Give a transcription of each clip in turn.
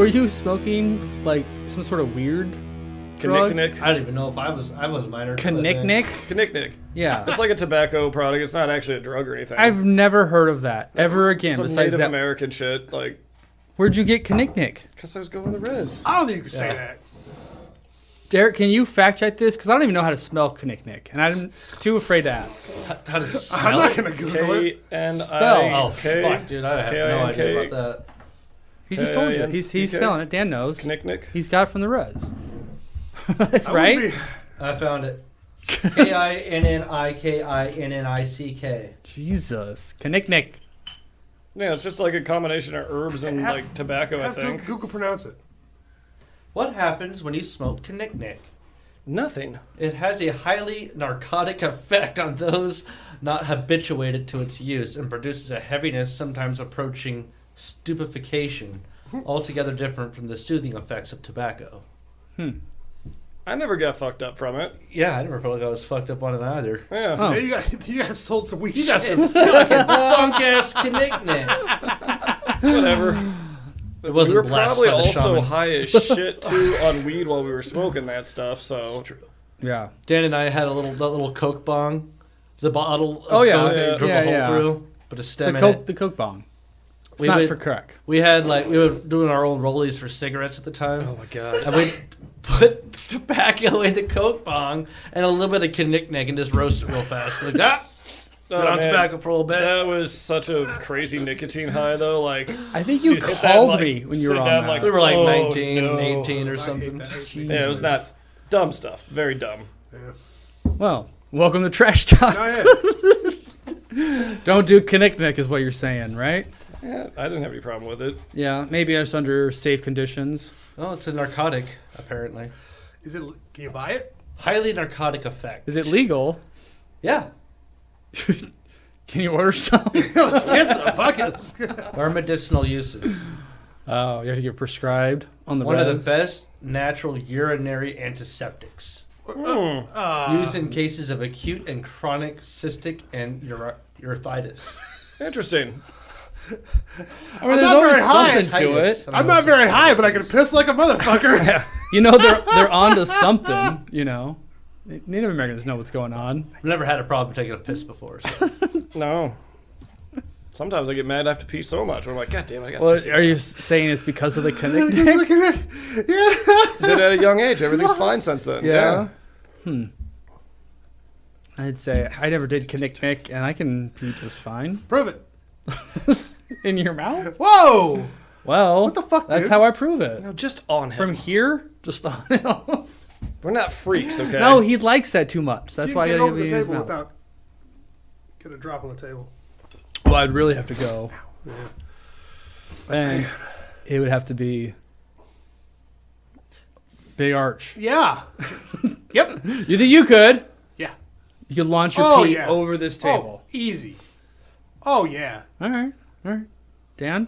were you smoking like some sort of weird drug? Kinnikinnick. I don't even know if I was a minor. Kinnikinnick? Yeah. Yeah. It's like a tobacco product. It's not actually a drug or anything. I've never heard of that ever again. Some Besides Native that, American shit. Like, where'd you get Kinnikinnick? because I was going to the res. I don't think you could say that. Derek, can you fact check this? Because I don't even know how to spell Kinnikinnick, and I'm too afraid to ask. How to I'm spell not it? going to Google it. Oh, K-N-I-K. fuck, dude. I have no idea about that. He just told you. He's K-I-N-C-K. spelling it. Dan knows. Kinnikinnick. He's got it from the res. I Right? wouldn't I found it. Kinnikinnick. Jesus. Kinnikinnick. Yeah, it's just like a combination of herbs and like tobacco, I have think. Google pronounce it. What happens when you smoke Kinnikinnick? Nothing. It has a highly narcotic effect on those not habituated to its use and produces a heaviness sometimes approaching stupefaction, altogether different from the soothing effects of tobacco. I never got fucked up from it. Yeah, I never felt like I was fucked up on it either. Yeah. Oh. Yeah, you guys sold some weed. You got some fucking funk-ass Kinnikinnick. Whatever. It wasn't We were blessed probably by the also shaman. high as shit too on weed while we were smoking that stuff. So Yeah. Dan and I had that little Coke bong. The bottle of Oh, yeah. Coke that you drove Yeah, a hole yeah. through. Put a stem in it. The Coke bong. It's We not would- for crack. We were doing our own rollies for cigarettes at the time. oh my god. And we'd put tobacco in the Coke bong and a little bit of Kinnikinnick and just roast it real fast. Like, put on man. tobacco for a little bit. That was such a crazy nicotine high though. Like I think you You'd hit that, called like, me when you sit were on down, that. like, We were like Oh, 19, no. 18 or I hate something. that. yeah, it was not dumb stuff. Very dumb. Yeah. Well, welcome to Trash Talk. Oh, yeah. Don't do Kinnikinnick is what you're saying, right? Yeah, I didn't have any problem with it. Yeah, maybe it's under safe conditions. Oh, it's a narcotic, apparently. Is it? Can you buy it? Highly narcotic effect. Is it legal? Yeah. Can you order some? Let's get some. Fuck it. Or medicinal uses. Oh, you have to get prescribed on the One of res. the best natural urinary antiseptics. Used in cases of acute and chronic cystic and urethritis. Interesting. I mean, I'm there's not always very high. something to Titus. it. I'm not very high, but I can piss like a motherfucker. You know, they're onto something. You know, Native Americans know what's going on. I've never had a problem taking a piss before. So. No. Sometimes I get mad I have to pee so much. I'm like, God damn it, I got to Well, piss. are you saying it's because of the Kinnikinnick? Yeah. Did it at a young age. Everything's fine since then. Yeah. I'd say I never did Kinnikinnick, and I can pee just fine. Prove it. In your mouth? Whoa. Well, What the fuck, that's dude? how I prove it. No, just on him. From here, just on him. We're not freaks, okay? No, he likes that too much. That's You why I can gotta get over give the it in his table mouth. without get a drop on the table. Well, I'd really have to go. Yeah. And it would have to be big arch. Yeah. Yep. You think you could? Yeah. You could launch your Oh, pee yeah. over this table. Oh, easy. Oh yeah. All right. Dan?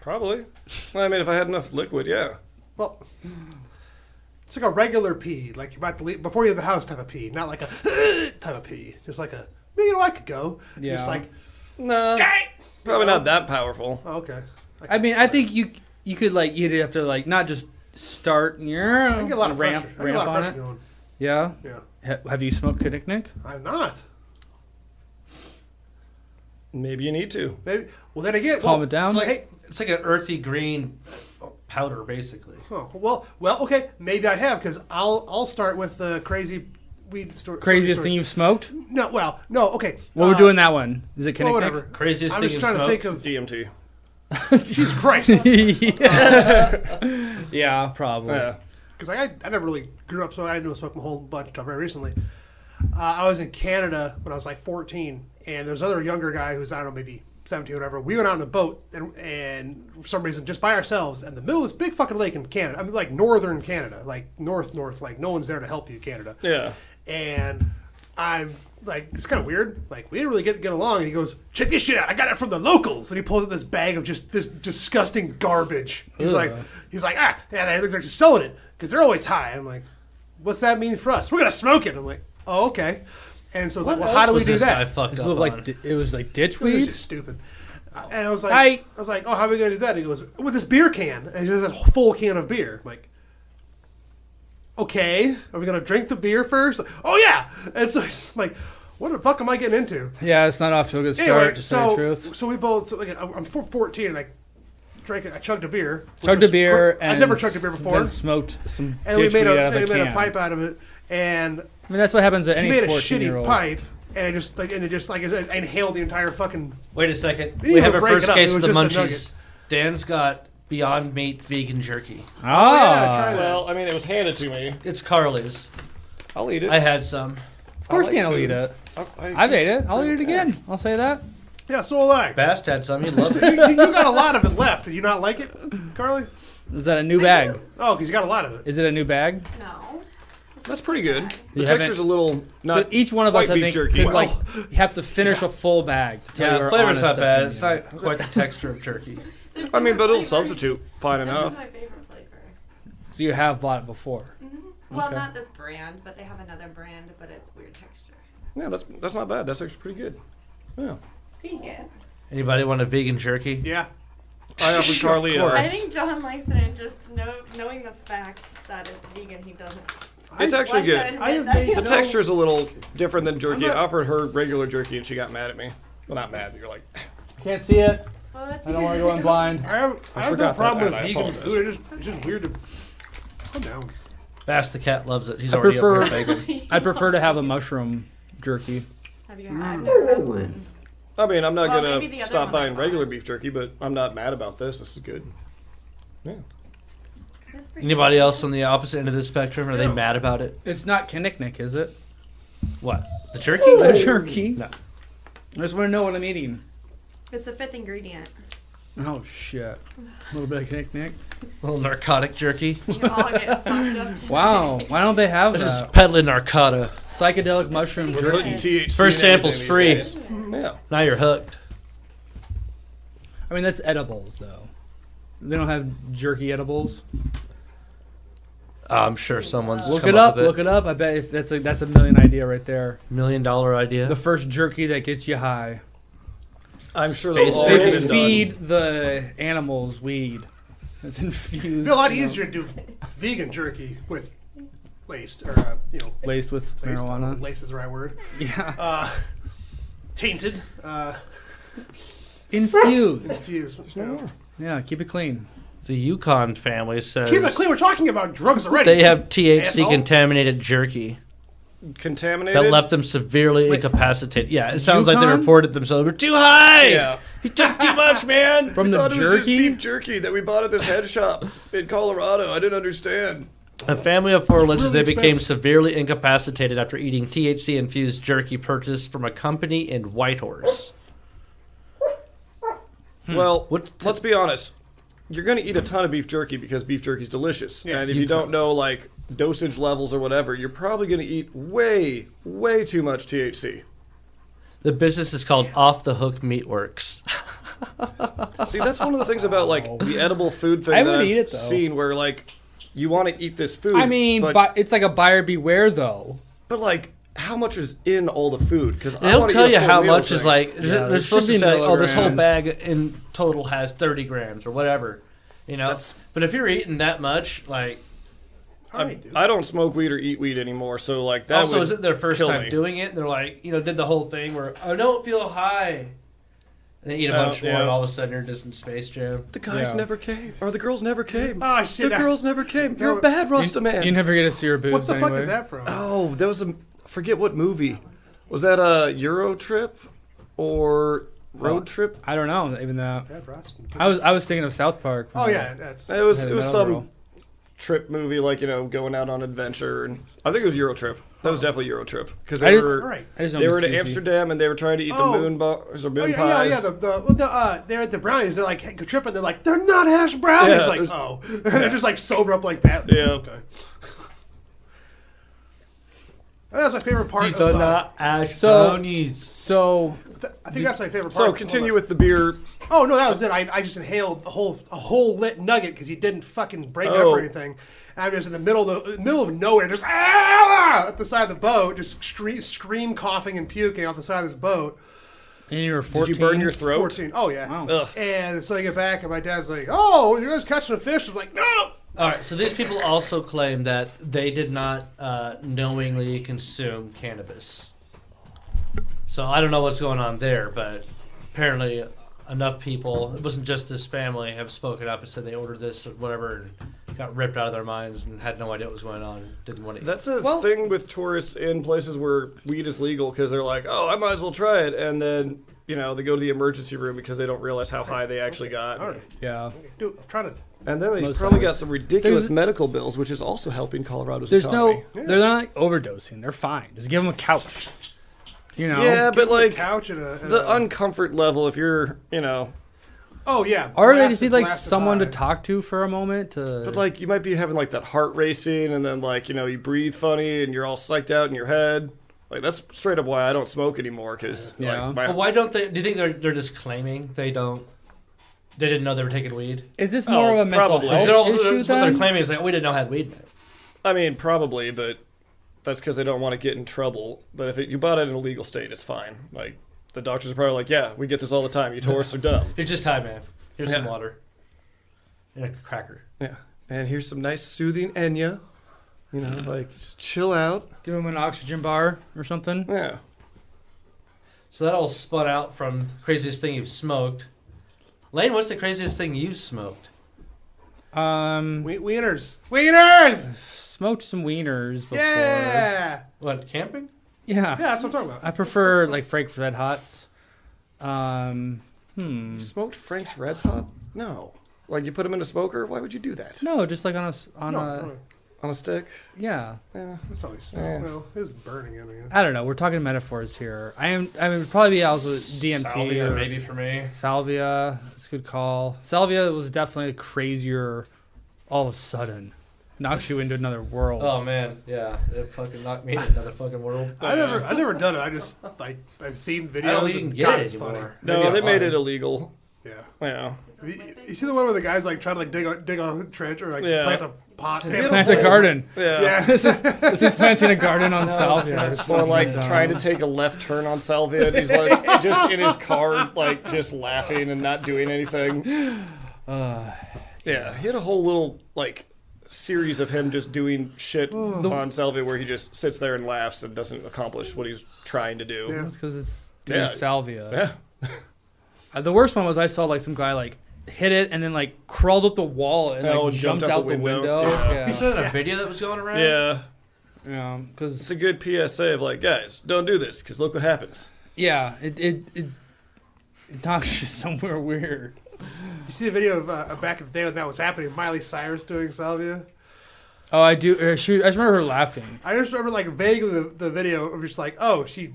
Probably. Well, I mean, if I had enough liquid, yeah. Well, it's like a regular pee, like you're about to leave before you leave the house type of pee, not like a type of pee. Just like a, I could go. Yeah. Just like, No. Probably not that powerful. oh, okay. I mean, I think you could like you'd have to like not just start I can get a lot of ramp pressure. I get a lot of on pressure it. going. Yeah. Yeah. Have you smoked Kinnikinnick? I'm not. Maybe you need to. Maybe. Well, then again, Calm it down. It's like, hey, It's like an earthy green powder, basically. oh, well, okay. Maybe I have because I'll start with the crazy weed store. Craziest stories. thing you've smoked? No. Okay. Well, we're doing that one. Is it Kinnikinnick? Well, whatever. Craziest I'm thing just you've trying to smoked? think of. DMT. Jesus Christ. Yeah, probably. Yeah. Because I never really grew up, so I didn't smoke a whole bunch until very recently. I was in Canada when I was like 14, and there's another younger guy who's, I don't know, maybe 17 or whatever. We went out on a boat, and for some reason, just by ourselves, in the middle of this big fucking lake in Canada. I mean, like northern Canada, like north, like no one's there to help you, Canada. Yeah. And I'm like, it's kind of weird. Like, we didn't really get along. And he goes, check this shit out. I got it from the locals. And he pulls out this bag of just this disgusting garbage. He's Ugh. like, and they're just selling it because they're always high. I'm like, what's that mean for us? We're going to smoke it. I'm like, oh, okay. And so it's like, well, how do we do This guy that? fucked It up looked on? like it was like ditch It was weed. just stupid. And I was like, oh, how are we gonna do that? He goes, with this beer can, and he has a full can of beer. I'm like, okay, are we gonna drink the beer first? Like, oh yeah. And so I'm like, what the fuck am I getting into? Yeah, it's not off to a good start. Anyway, To say the truth. so we both. So like, I'm 14, and I chugged a beer. Chugged a beer, and I'd never chugged a beer before. Then smoked some And we ditch made weed out of a a can. pipe out of it, and I mean, that's what happens to he any made a 14-year-old. shitty pipe, and I inhaled the entire fucking. Wait a second. didn't We have even our break first it up, case it of the was just a munchies. nugget. Dan's got Beyond Meat vegan jerky. Oh, yeah, try that. Well, I mean, it was handed to me. It's Carly's. I'll eat it. I had some. Of course, like Dan will food. eat it. I I've ate it. I'll eat it again. I'll say that. Yeah, so will I. Bast had some. He loved you, it. you got a lot of it left. Did you not like it, Carly? Is that a new bag? Oh, because you got a lot of it. Is it a new bag? No. That's pretty good. The You texture's a little not. So each one of us, quite I beef think, jerky. could Well, you have to finish a full bag to tell you Yeah, our flavor's honest not bad. opinion. It's not quite the texture of jerky. There's I mean, different but it'll flavors. substitute fine This enough. is my favorite flavor. So you have bought it before. Well, Okay. not this brand, but they have another brand, but it's weird texture. Yeah, that's not bad. That's actually pretty good. Yeah. It's vegan. Anybody want a vegan jerky? Yeah. I offered Carly. course. I think John likes it, and just knowing the fact that it's vegan, he doesn't. It's actually like to good. admit I have that he made The no- texture's a little different than jerky. I'm not- I offered her regular jerky and she got mad at me. Well, not mad. You're like, Can't see it. Well, that's I don't want to go in blind. I have no forgot problem that, with and I vegan apologize. food. It's just weird to. Calm down. Bast the cat loves it. He's I already prefer- up here begging. I'd prefer to have the mushroom jerky. Have you had? I've never had one. I mean, I'm not Well, maybe gonna the other stop one I buying bought. regular beef jerky, but I'm not mad about this. This is good. Yeah. It's pretty Anybody good. else on the opposite end of the spectrum? Are they No. mad about it? It's not Kinnikinnick, is it? What? The jerky? The jerky. No. I just want to know what I'm eating. It's the fifth ingredient. Oh shit! A little bit of Kinnikinnick. A little narcotic jerky. You all get fucked up today. Wow. Why don't they have They're just that? peddling narcota. Psychedelic mushroom We're jerky. putting THC First in everything sample's these free. days. Yeah. Now you're hooked. I mean, that's edibles though. They don't have jerky edibles. I'm sure someone's Look come it up. with Look it up. I bet if that's a million idea right there. $1 million idea. The first jerky that gets you high. I'm sure Space that's already They been done. feed the animals weed. It's infused. It'd be a lot easier to do vegan jerky with laced or Laced with laced. marijuana. Laced is the right word. Yeah. Tainted. Infused. It's used. You know. Yeah. Keep it clean. The Yukon family says Keep it clean. We're talking about drugs already. they have THC Asshole. contaminated jerky Contaminated. that left them severely Wait. incapacitated. Yeah, it sounds like they Yukon? reported themselves. We're too high. Yeah. He took too much, man. From the thought it was just jerky. beef jerky that we bought at this head shop in Colorado. I didn't understand. A family of four alleges really they became expensive. severely incapacitated after eating THC-infused jerky purchased from a company in Whitehorse. Well, What- let's be honest. You're going to eat a ton of beef jerky because beef jerky's delicious. Yeah, and if you don't know, like, dosage levels or whatever, you're probably going to eat way, way too much THC. The business is called Off the Hook Meatworks. See, that's one of the things about, like, the edible food thing I that would I've eat it, though. seen where, like, you want to eat this food. I mean, but, it's like a buyer beware though. but, like, how much is in all the food? Because They'll tell you how much is like. Yeah, they're there supposed should to be say, "Oh, this whole milligrams. bag in total has 30 grams or whatever." You know. That's- But if you're eating that much, like, I don't smoke weed or eat weed anymore, so, like, that also would is it their first kill time me. doing it? And they're like, did the whole thing where I don't feel high, and they eat a Oh, bunch more, yeah. and all of a sudden you're just in Space Jam. The guys Yeah. never came. Or the girls never came. Oh shit! The girls never came. You're a bad Rasta man. You never get to see her boobs What the anyway. fuck is that from? Oh, there was a forget what movie. Was that a Euro Trip or Road Trip? I don't know. Even that. Bad Rasta. I was thinking of South Park. Oh yeah, that's. It was Had it was another some girl. trip movie, like going out on adventure, and I think it was Euro Trip. That was definitely Euro Trip because I they just- were Right. I just don't they were miss to Susie. Amsterdam and they were trying to eat the Oh. moon bars or Oh, moon yeah, pies. yeah. They're at the brownies. They're like tripping. They're like, they're not hash brownies. Yeah, like, there's- oh, they're just like sober up like that. Yeah. Okay. That's my favorite part. These of, are not ash so- brownies. So I think that's my favorite part. So Hold continue on. with the beer. Oh no, that was it. I just inhaled a whole lit nugget because he didn't fucking break it up Oh. or anything. And I'm just in the middle of nowhere, just at the side of the boat, just scream coughing and puking off the side of this boat. And you were 14. Did you burn your throat? 14. Oh yeah. Wow. Ugh. And so I get back, and my dad's like, "Oh, you guys catching a fish?" I'm like, "No." All right, so these people also claim that they did not knowingly consume cannabis. So I don't know what's going on there, but apparently enough people, it wasn't just this family, have spoken up and said they ordered this or whatever and got ripped out of their minds and had no idea what was going on and didn't want to eat. That's a thing with tourists in places where weed is legal because they're like, oh, I might as well try it. And then, they go to the emergency room because they don't realize how high they actually got. All right. Yeah. Dude, I'm trying to. And then they Most probably likely. got some ridiculous There's- medical bills, which is also helping Colorado's There's economy. they're not like overdosing. They're fine. Just give them a couch. Yeah, but like Couch and the uncomfort level, if you're, Oh yeah. Or they blasted- just need like blasted someone to high. talk to for a moment to. but like you might be having like that heart racing, and then like you breathe funny, and you're all psyched out in your head. Like that's straight up why I don't smoke anymore, because Yeah. like, But why don't they? Do you think they're just claiming they didn't know they were taking weed? Is this more of a mental probably. health That's issue what they're then? claiming is like, we didn't know I had weed in it. I mean, probably, but that's because they don't want to get in trouble. But if you bought it in a legal state, it's fine. Like the doctors are probably like, yeah, we get this all the time. You tourists are dumb. You're just high, man. Here's some Yeah. water and a cracker. Yeah, and here's some nice soothing Enya. Like just chill out. Give them an oxygen bar or something. Yeah. So that all spun out from craziest thing you've smoked. Lane, what's the craziest thing you've smoked? Wieners. Smoked some wieners before. Yeah. What, camping? Yeah. Yeah, that's what I'm talking about. I prefer like Frank Red Hots. You smoked Frank's Reds Hot? No. Like you put them in a smoker? Why would you do that? No, just like on No, a On a stick? yeah. Yeah. that's always Yeah. well, it's burning. I mean, I don't know. We're talking metaphors here. I would probably be also DMT Salvia, or maybe for me. salvia. That's a good call. Salvia was definitely crazier. All of a sudden, knocks you into another world. Oh man, yeah, it fucking knocked me into another fucking world. I never done it. I just like I've seen videos. I don't even and get God, it it's funny. anymore. No, Maybe they I'm made lying. it illegal. Yeah. Yeah. You see the one where the guys like try to like dig a trench or like Yeah. plant a pot. Plant a garden. Yeah. Yeah. This is planting a garden on salvia. It's more like trying to take a left turn on Salvia. And he's like just in his car, like just laughing and not doing anything. Yeah, he had a whole little like series of him just doing shit on Salvia where he just sits there and laughs and doesn't accomplish what he's trying to do. Yeah. That's because it's Yeah. salvia. Yeah. The worst one was I saw like some guy like hit it and then like crawled up the wall and Oh, like jumped out the window. Yeah. You saw that video that was going around? Yeah. Yeah, It's because a good PSA of like, guys, don't do this because look what happens. yeah, it knocks you somewhere weird. You see the video of back in the day when that was happening? Miley Cyrus doing salvia. Oh, I do. I just remember her laughing. I just remember like vaguely the video of just like, oh, she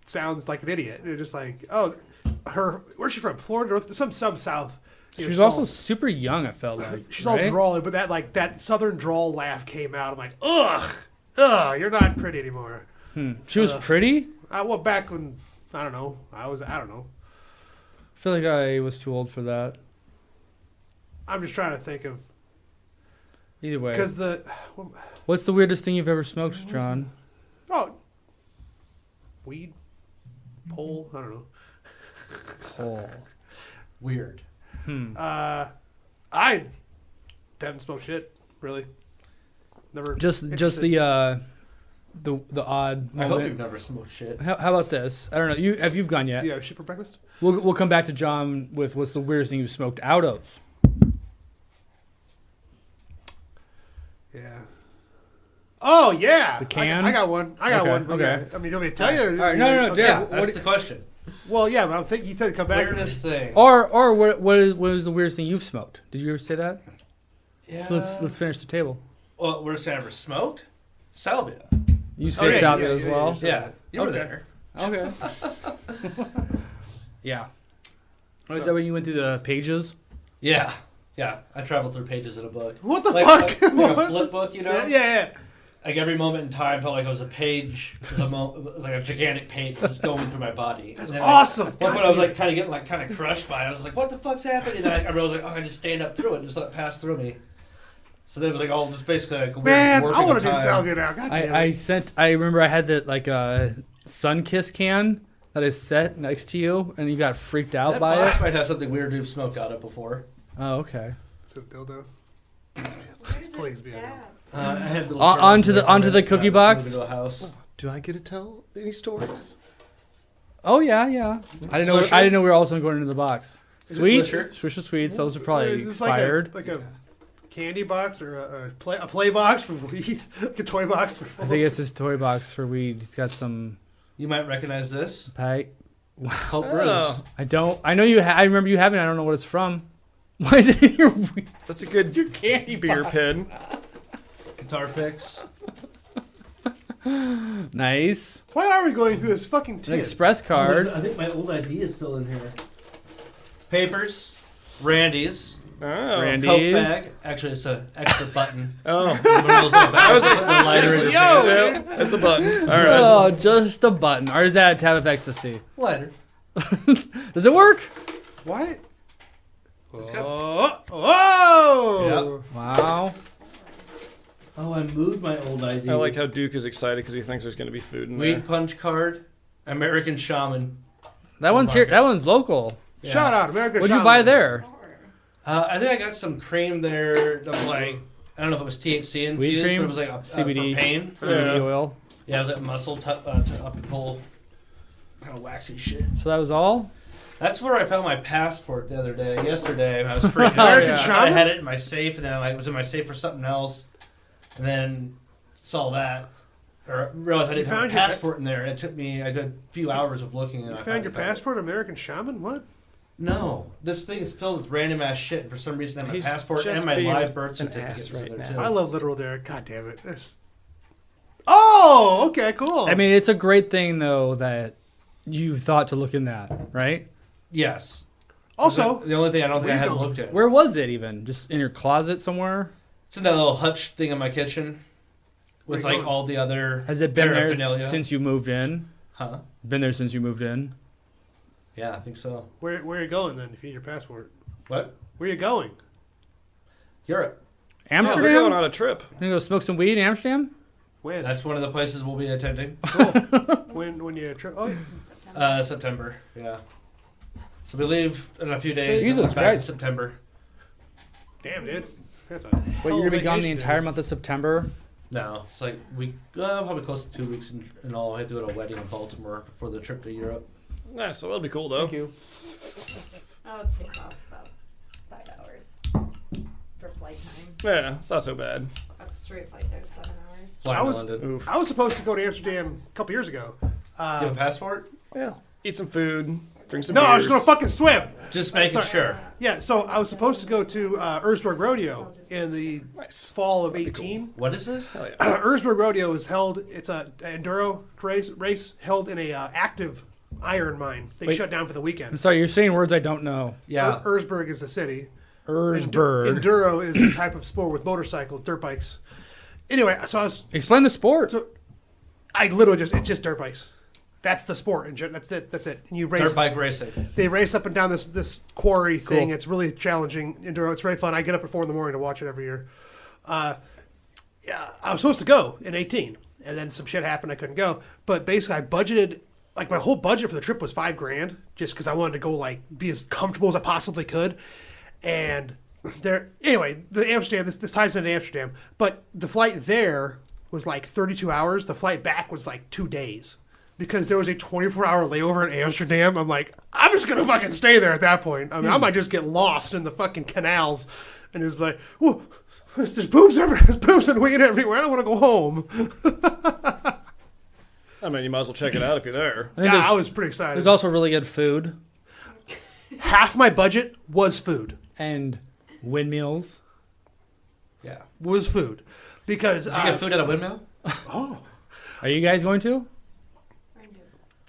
sounds like an idiot. And just like, oh, where's she from? Florida, North, some south. She was also super young. I felt like she's all right? drawly, but that southern drawl laugh came out. I'm like, ugh, you're not pretty anymore. She was pretty. Well, back when I don't know, I don't know. I feel like I was too old for that. I'm just trying to think of Either way, because what's the weirdest thing you've ever smoked, John? weed, pole, I don't know. Oh. Weird. I haven't smoked shit really. Never. Just interested. the odd I hope moment. you've never smoked shit. How about this? I don't know. You've gone yet? Yeah, shit for breakfast. We'll come back to John with what's the weirdest thing you've smoked out of. Yeah. Oh yeah. The can? I got one. I got Okay, one. okay. Yeah. I mean, you want me to tell you? Or All right, no, okay. yeah. That's What- the question. Well, yeah, but I think you said come back. to me. Weirdest thing. Or what is the weirdest thing you've smoked? Did you ever say that? Yeah. So let's finish the table. Well, weirdest thing I ever smoked? Salvia. You say yeah, salvia yeah, as yeah, well. Yeah, you were Okay. there. Okay. Yeah. Oh, is that when you went through the pages? Yeah. Yeah. I traveled through pages in a book. What the Like, fuck? like a What? flip book, you know? Yeah, yeah. Like every moment in time felt like it was a page, it was like a gigantic page just going through my body. That's And then, awesome. Like, one point I was like kind of getting like kind of crushed by it. I was like, what the fuck's happening? And then I realized like, oh, I just stand up through it and just let it pass through me. So then it was like all just basically like a weird Man, work I of want to do time. salvia now. God damn it. I remember I had that like Sun Kiss can that is set next to you and you got freaked out That by box it? might have something weird to smoke out of before. Oh, okay. Is it a dildo? Where's Please this be a at? I had little Onto girls the there cookie when I was box? moving to a house. Do I get to tell any stories? Oh yeah. I didn't know. Swisher? I didn't know we were also going into the box. Is it Sweets, Swisher? Swisher sweets. Those are probably Is this expired. like a candy box or a play box for weed? Like a toy box for I think it's his toy box for weed. He's got some You might recognize this. pipe. Hope Oh. I don't. I know you. I remember you having. I don't know what it's from. Why is it in your weed? That's a good candy beer box? pen. Guitar picks. Nice. Why are we going through this fucking An tin? express card. I think my old ID is still in here. Papers. Randy's. Oh. Randy. Coke Randy's. bag. Actually, it's an extra button. Oh. I was like, Seriously, yo! That's a button. All right. Oh, just a button. Or is that a tab of ecstasy? lighter. Does it work? What? It's Whoa! Wow. Oh, I moved my old ID. I like how Duke is excited because he thinks there's going to be food in there. Weed punch card. American Shaman. That one's here. That one's local. Yeah. Shout out, America. What'd you Shaman. buy there? I think I got some cream there that was like, I don't know if it was THC infused, Weed cream? but it was like a CBD. for pain. CBD Yeah. oil. Yeah, it was like muscle up and cold. Kind of waxy shit. So that was all. That's where I found my passport the other day. Yesterday, I was freaking out. American I thought Shaman? I had it in my safe, and then I was in my safe for something else, and then saw that, or realized I didn't have found a your passport in there. It took me a good few hours of looking. And You I found your it. passport, American Shaman? What? No, this thing is filled with random ass shit. And for some reason, I have my He's passport just and my being live birth an certificate ass was right in there now. too. I love literal Derek. God damn it. Oh, okay, cool. I mean, it's a great thing though that you thought to look in that, right? Yes. also, the only thing I don't think I we had don't- looked at. Where was it even? Just in your closet somewhere? It's in that little hutch thing in my kitchen, with Where you like going? all the other. Has it been there paraphernalia. since you moved in? Huh? Been there since you moved in? Yeah, I think so. where are you going then if you need your passport? What? Where are you going? Europe. Yeah, Amsterdam? we're going on a trip. You gonna go smoke some weed in Amsterdam? When? That's one of the places we'll be attending. cool. when you trip? Oh, September. Yeah. So we leave in a few days. Jesus and we're back in Christ. September. damn, dude. That's a. But you're gonna be gone the entire month of September? No, it's like probably close to 2 weeks in all. I have to go to a wedding in Baltimore for the trip to Europe. Nice. So that'll be cool though. Thank you. Oh, it takes off about 5 hours for flight time. Yeah, it's not so bad. A straight flight there's 7 hours. Flying I to was- London. Oof. I was supposed to go to Amsterdam a couple years ago. You have a passport? Yeah. Eat some food. Drink some No, I was beers. going to fucking swim. Just making Sorry. sure. Yeah, so I was supposed to go to Erzberg Rodeo in the Nice. fall of 18. What is this? Hell yeah. Erzberg Rodeo is held. It's a enduro race held in a active iron mine. They Wait. shut down for the I'm weekend. sorry, you're saying words I don't know. Yeah. Erzberg is the city. Erzberg. Enduro is a type of sport with motorcycles, dirt bikes. Anyway, so Explain the sport. I literally it's just dirt bikes. That's the sport. That's it. That's it. And you race. Dirt bike racing. They race up and down this quarry thing. Cool. It's really challenging enduro. It's very fun. I get up at 4 a.m. to watch it every year. Yeah, I was supposed to go in 18, and then some shit happened. I couldn't go. But basically, I budgeted my whole budget for the trip was $5,000, just because I wanted to go be as comfortable as I possibly could. And anyway, the Amsterdam. This ties into Amsterdam, but the flight there was 32 hours. The flight back was 2 days. Because there was a 24-hour layover in Amsterdam, I'm just gonna fucking stay there at that point. I mean, I might just get lost in the fucking canals, and it's like, whoa, there's boobs everywhere, there's boobs and weed everywhere. I don't want to go home. I mean, you might as well check it out if you're there. I think Yeah, I there's, was pretty excited. there's also really good food Half my budget was food. and windmills. Yeah. Was food, because Did you get food at a windmill? Are you guys going to?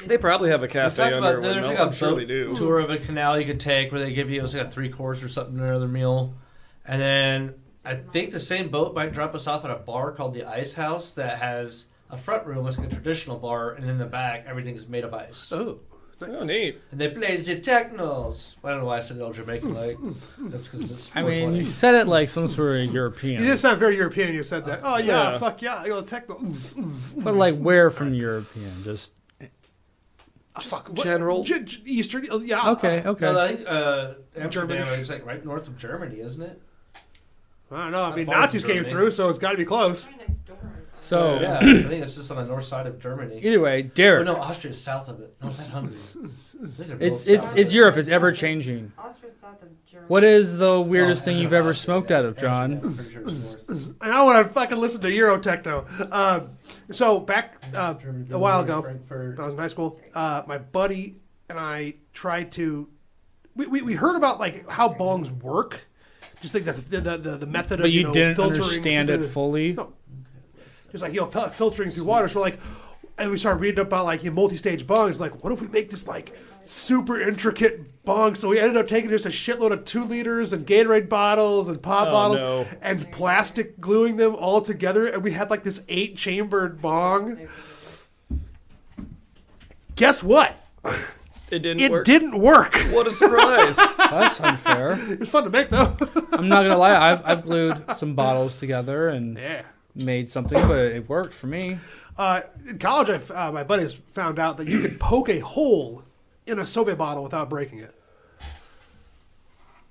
They probably have a We cafe talked under about a there's windmill. a I'm sure they boat do. tour of a canal you could take where they give you a 3-course or something or another meal, and then I think the same boat might drop us off at a bar called the Ice House that has a front room, it's like a traditional bar, and in the back everything's made of ice. oh, Oh, neat. And they play the technos. I don't know why I said it all Jamaican like. That's because it's. I mean, 420. you said it like some sort of European. you did sound very European. You said that. Oh yeah, Yeah. fuck yeah, I go techno. But like where from European? Just general. Eastern. Yeah. Okay. No, I think Amsterdam Germany. is like right north of Germany, isn't it? I don't know. I Not mean, far from Nazis came Germany. through, so it's got to be close. Right next door. So Yeah, I think it's just on the north side of Germany. either way, Oh Derek, no, Austria's south of it. No, it's not Hungary. it's Europe. It's ever changing. Austria south of Germany. What is the weirdest thing you've ever smoked out of, John? And I want to fucking listen to Euro techno. So back a while ago, when I was in high school, my buddy and I tried to. We heard about like how bongs work. Just think that the method of But you didn't filtering understand through it fully. No. Just like filtering through water. So like, and we started reading about like multi-stage bongs. Like, what if we make this like super intricate bong? So we ended up taking just a shitload of 2 liters and Gatorade bottles and pop bottles no. and plastic gluing them all together, and we had like this 8-chambered bong. Guess what? It didn't It work. didn't work. What a surprise! That's unfair. It was fun to make though. I'm not gonna lie. I've glued some bottles together and Yeah. made something, but it worked for me. In college, my buddies found out that you could poke a hole in a sobe bottle without breaking it.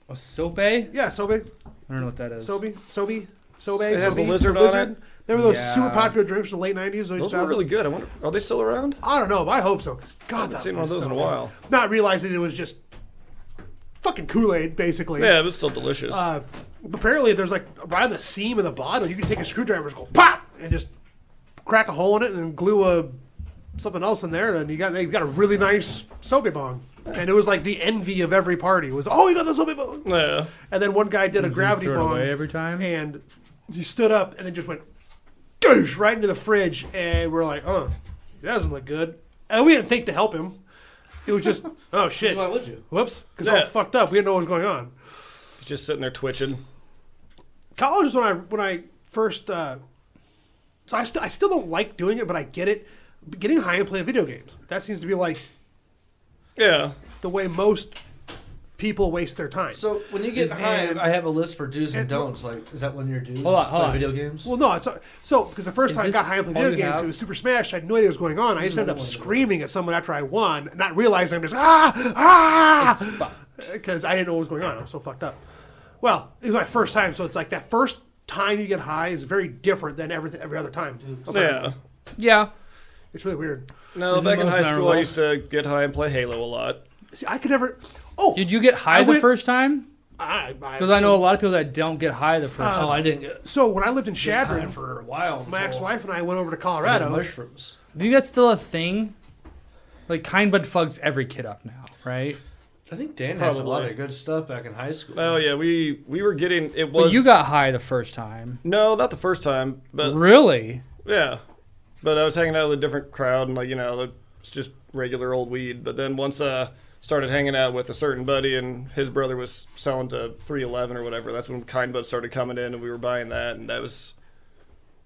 A sobe? Yeah, sobe, I don't know what that is. sobe. It has sobe, the lizard on it? Remember those Yeah. super popular drinks from the late 90s? Those were really good. I wonder, are they still around? I don't know, but I hope so. Because I God, haven't that seen one of was those in a so while. good. Not realizing it was just fucking Kool-Aid, basically. Yeah, but it's still delicious. Apparently, there's like right on the seam of the bottle, you can take a screwdriver and just go pop and just crack a hole in it and glue something else in there, and you got a really nice sobe bong. And it was like the envy of every party was, oh, you got the sobe bong. Yeah. And then one guy did a You gravity threw it bong, away every time. and he stood up and then just went goosh, right into the fridge, and we're like, that doesn't look good. And we didn't think to help him. It was just, oh shit, Why would you? whoops, because I Yeah. was fucked up. We didn't know what was going on. Just sitting there twitching. College is when I first. So I still don't like doing it, but I get it. Getting high and playing video games. That seems to be like Yeah. the way most people waste their time. So when you get high, And- I have a list for do's and and- don'ts. Like, is that one of your do's? Hold on. Play video games. Well, no, it's so because the first Is time I this got high and played all video you games, have? it was Super Smash. I had no idea what was going on. I This just is ended up another one. screaming at someone after I won, not realizing I'm just ah It's fucked. because I didn't know what was going on. I was so fucked up. Well, it was my first time, so it's like that first time you get high is very different than every other time. Yeah. Yeah. It's really weird. No, Is it back in most high school, memorable? I used to get high and play Halo a lot. See, I could never. Oh, Did you get high I the went- first time? Because I know a lot of people that don't get high the first time. Oh, I didn't get So when I lived in high Shadron, for a while. my until ex-wife and I went over to I did Colorado. mushrooms. Do you think that's still a thing? Like, kind bud fucks every kid up now, right? I think Dan has a lot Probably. of good stuff back in high school. Oh yeah, we were getting it But was. you got high the first time. no, not the first time, but Really? yeah. But I was hanging out with a different crowd and it's just regular old weed. But then once started hanging out with a certain buddy and his brother was selling to 311 or whatever, that's when Kind Bud started coming in and we were buying that, and that was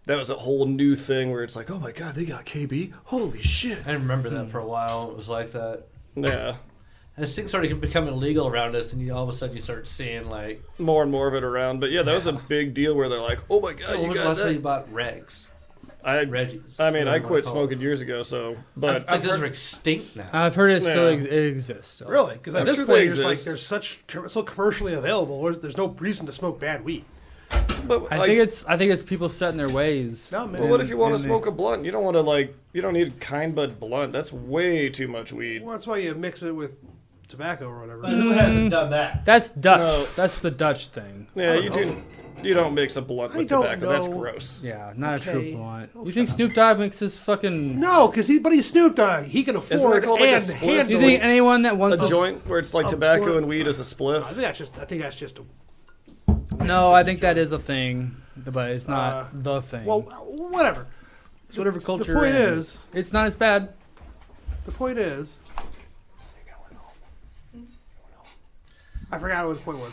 a whole new thing where it's like, oh my god, they got KB, holy shit. I remember that for a while. It was like that. Yeah, As things started becoming illegal around us, and all of a sudden you start seeing like, more and more of it around. But yeah, that was a Yeah. big deal where they're like, oh my god, when you was the got last time you that. bought regs? Reggie's. I mean, I whatever quit they're called. smoking years ago, so but It's like those are extinct now. I've heard it still Yeah. exists. Still. Really? Because at I'm this sure point, they it's like exist. there's so commercially available. There's no reason to smoke bad weed. but I like, think it's people set in their ways. No, man. Well, what if you want to And they- smoke a blunt? You don't want to you don't need Kind Bud blunt. That's way too much weed. Well, that's why you mix it with tobacco or whatever. But who hasn't done that? That's Dutch. No. That's the Dutch thing. Yeah, I you don't do. You don't mix a blunt I with don't tobacco. That's know. gross. Yeah, not a Okay. true blunt. Oh, You think Snoop Dogg mixes fucking? No, because he's Snoop Dogg. He can Isn't afford that called like a and spliff? handle Do you think it. anyone that wants A to? joint where it's like A tobacco blunt. and weed is a spliff. I think that's just a. No, I think that is a thing, but it's not Uh, the thing. Well, whatever. it's whatever culture. The point you're in. is, it's not as bad. I forgot what the point was.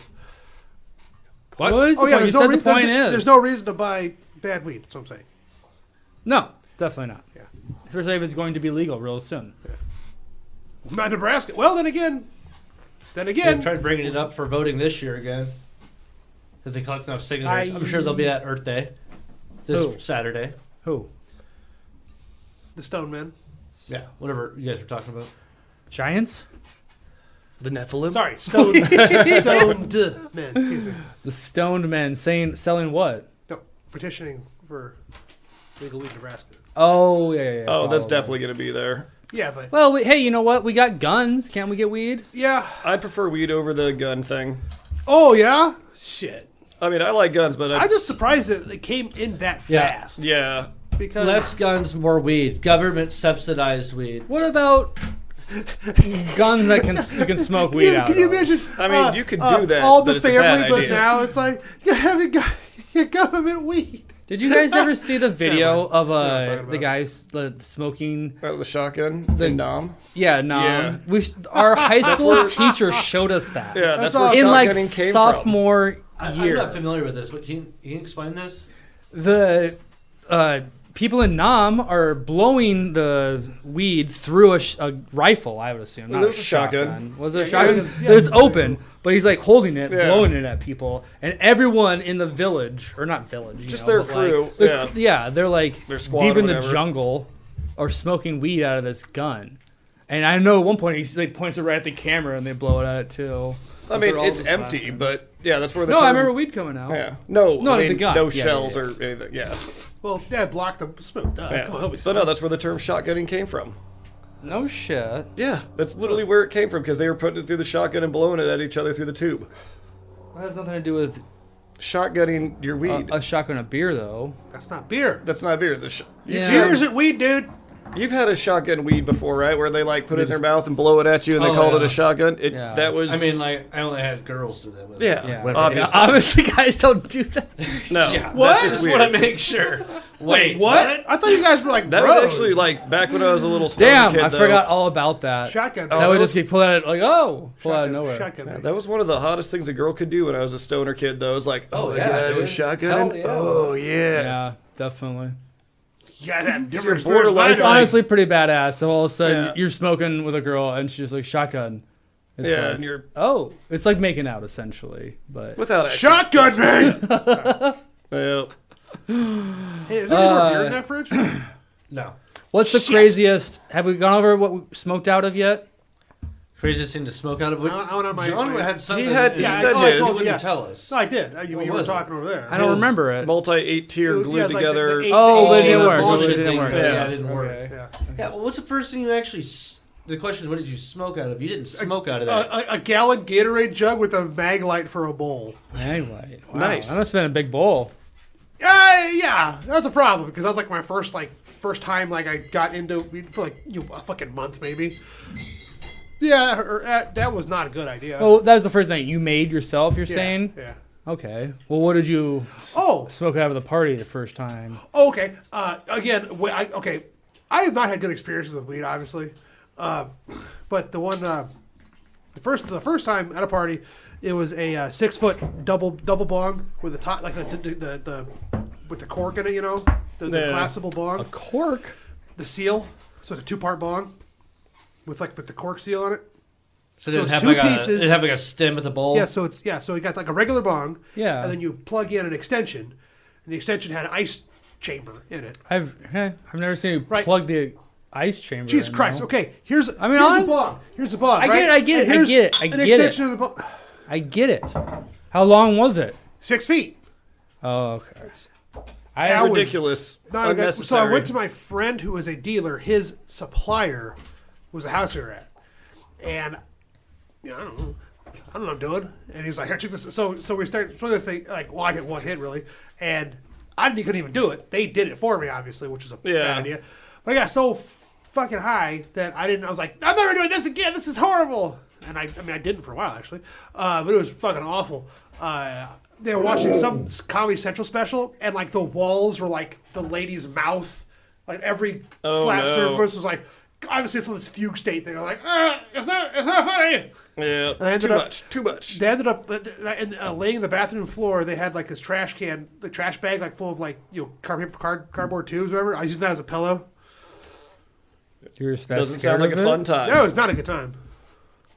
What? What is the Oh yeah, point? You there's no said the point there's is no reason to buy bad weed. That's what I'm saying. no, definitely not. Yeah. Especially if it's going to be legal real soon. Not Nebraska. Well, then again. They tried bringing it up for voting this year again. If they collect enough signatures, I'm sure they'll be at Earth Day this Who? Saturday. Who? the Stone Men. Yeah, whatever you guys were talking about. Giants? The Nephilim. Sorry, stoned men. Excuse me. The stoned men selling what? No, petitioning for legal weed in Nebraska. Oh, yeah. Oh, that's probably. definitely going to be there. Yeah, but Well, hey, you know what? We got guns. Can't we get weed? yeah. I prefer weed over the gun thing. Oh yeah. Shit. I mean, I like guns, but I'm just surprised that it came in that Yeah. fast. yeah. Because Less guns, more weed. Government subsidized weed. What about guns that you can smoke weed out Can you of? imagine? I mean, you could do that, All but the it's a bad family, but idea. now it's like you having government weed. Did you guys ever see the video mind. of what I'm talking the about. guys smoking? The shotgun. The- The Nom. Yeah, no. Yeah. Our high school teacher showed us that. Yeah, That's that's where awesome. In like shotgunning came sophomore I'm year. not familiar with this. But can you explain this? The people in Nam are blowing the weed through a rifle, I would assume. Not There was a shotgun. Was it a Yeah, shotgun? yeah. It's open, but he's like holding it, Yeah. blowing it at people. And everyone in the village, or not village, Just you know, their but, like, crew, the- yeah. they're like Their squad deep or in the whatever. jungle or smoking weed out of this gun. And I know at one point he like points it right at the camera and they blow it at it too. I They're mean, all it's just empty, laughing. but yeah, that's where the No, term, I remember weed coming out. Yeah. No, No, I the mean, gun. no Yeah, shells yeah, or anything. Yeah. Well, yeah, block the smoke. Yeah. Come on, help me. So no, that's where the term shotgunning came from. No shit. Yeah, that's literally where it came from because they were putting it through the shotgun and blowing it at each other through the tube. That has nothing to do with Shotgunning your weed. a shotgun of beer, though. That's not beer. That's not beer. Yeah. Beer isn't weed, dude. You've had a shotgun weed before, right? Where they like put it in their mouth and blow it at you, and they Oh, called it yeah. a shotgun. Yeah. That was. I mean, like, I only had girls do that with. yeah, Yeah. obviously. Obviously, guys don't do that. No, Yeah. What? that's I just just weird. want to make sure. Wait, What? I thought you guys were like That bros. was actually like back when I was a little stoner Damn, kid. I though. forgot all about that. shotgun. That that would was- just be pulled out like, oh, pull out of Shotgun, nowhere. shotgun. Yeah, that was one of the hottest things a girl could do when I was a stoner kid. Though, it was like, oh, my yeah, god, dude. it was shotgunning. Hell yeah. Oh yeah. Yeah, definitely. You guys have different You're experiences. borderline, It's like- honestly pretty badass. So all of a sudden, Yeah. you're smoking with a girl and she's like, shotgun. It's Yeah, like, and you're oh, it's like making out essentially, but without actually. Shotgun, man. Well, Hey, is there any more beer in that fridge? No. what's the Shit. craziest? Have we gone over what we smoked out of yet? Craziest thing to smoke out of. I want my- John my- had something. He had- in he his- said oh, his. he wouldn't Yeah. tell us. No, I did. You What were was it? talking over there. I don't His remember it. multi 8-tier Yeah, glued it's like together. the eight- Oh, it eight- didn't eight- work. bullshit It didn't thing. work. Yeah, it didn't work. Okay. Yeah. Yeah, well, what's the first thing you actually? The question is, what did you smoke out of? You didn't smoke out of that. A gallon Gatorade jug with a mag light for a bowl. Anyway, wow, Nice. That must have been a big bowl. Yeah, that's a problem because that was like my first time I got into weed for a fucking month maybe. Yeah, that was not a good idea. Well, that was the first thing you made yourself. You're Yeah, saying, Yeah. okay. Well, what did you Oh, smoke out of the party the first time? okay. Again, I have not had good experiences with weed, obviously. But the first time at a party, it was a 6-foot double bong with the top the with the cork in it, you know, the Yeah. collapsible bong, A cork. the seal. So it's a 2-part bong with the cork seal on it. So so it it's didn't have two like a. pieces. It have like a stem at the bowl. Yeah, so it got like a regular bong, Yeah. and then you plug in an extension, and the extension had an ice chamber in it. I've never seen you Right. plug the ice chamber. Jesus in, Christ! though. Okay, here's I mean, here's hon- the bong. Here's the bong. I get right? it, I get it, And I here's get it, I an get it. extension of the bong. I get it. How long was it? 6 feet. Oh, okay. That was Ridiculous. Not a good, so I Unnecessary. went to my friend who was a dealer. His supplier was the house we were at, and I don't know what I'm doing. And he was like, "Here, check this." So we started so this thing well, I hit one hit really, and couldn't even do it. They did it for me, obviously, which was a Yeah. bad idea. But I got so fucking high that I was like, "I'm never doing this again. This is horrible." And I didn't for a while actually, but it was fucking awful. They were watching some Comedy Central special, and the walls were like the lady's mouth. Like every Oh, flat no. surface was like, obviously it's on this fugue state thing. I'm like, it's not funny. Yeah, I ended too up- much. Too much. They ended up laying in the bathroom floor. They had this trash can, the trash bag, full of cardboard tubes, or whatever. I was using that as a pillow. Doesn't sound like a fun time. No, it was not a good time.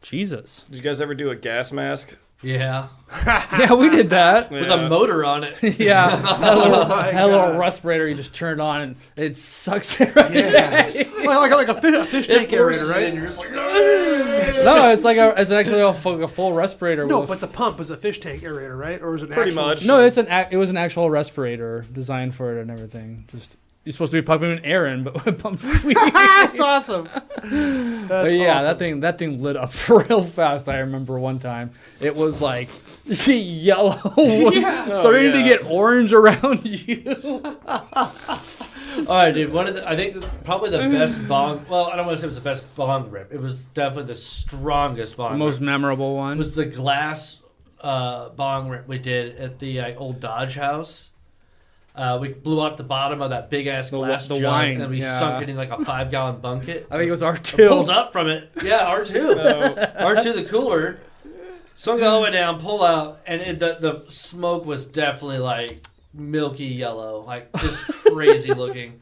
Jesus. Did you guys ever do a gas mask? Yeah. Yeah, we did that. With a motor on it. Yeah, Oh my that little God. respirator you just turned on and it sucks it right Yeah. like a fish tank aerator, forces it right? in, you're just like, No, it's actually a full respirator. No, with but the pump is a fish tank aerator, right? Or is it Pretty actual- much. no, it was an actual respirator designed for it and everything. Just you're supposed to be pumping air in, but pumping weed. That's awesome. But yeah, that thing lit up real fast. I remember one time it was like yellow, starting to yeah. get orange around you. all right, dude. I think probably the best bong. Well, I don't want to say it was the best bong rip. It was definitely the strongest bong. The most rip. memorable one. It was the glass bong rip we did at the old Dodge house. We blew out the bottom of that big ass glass the jug, wine, and then we yeah. sunk it in like a 5-gallon bucket. I think it was Pulled R2. up from it. Yeah, R2. R2 the cooler. Sunk it all the way down, pull out, and the smoke was definitely like milky yellow, like just crazy looking.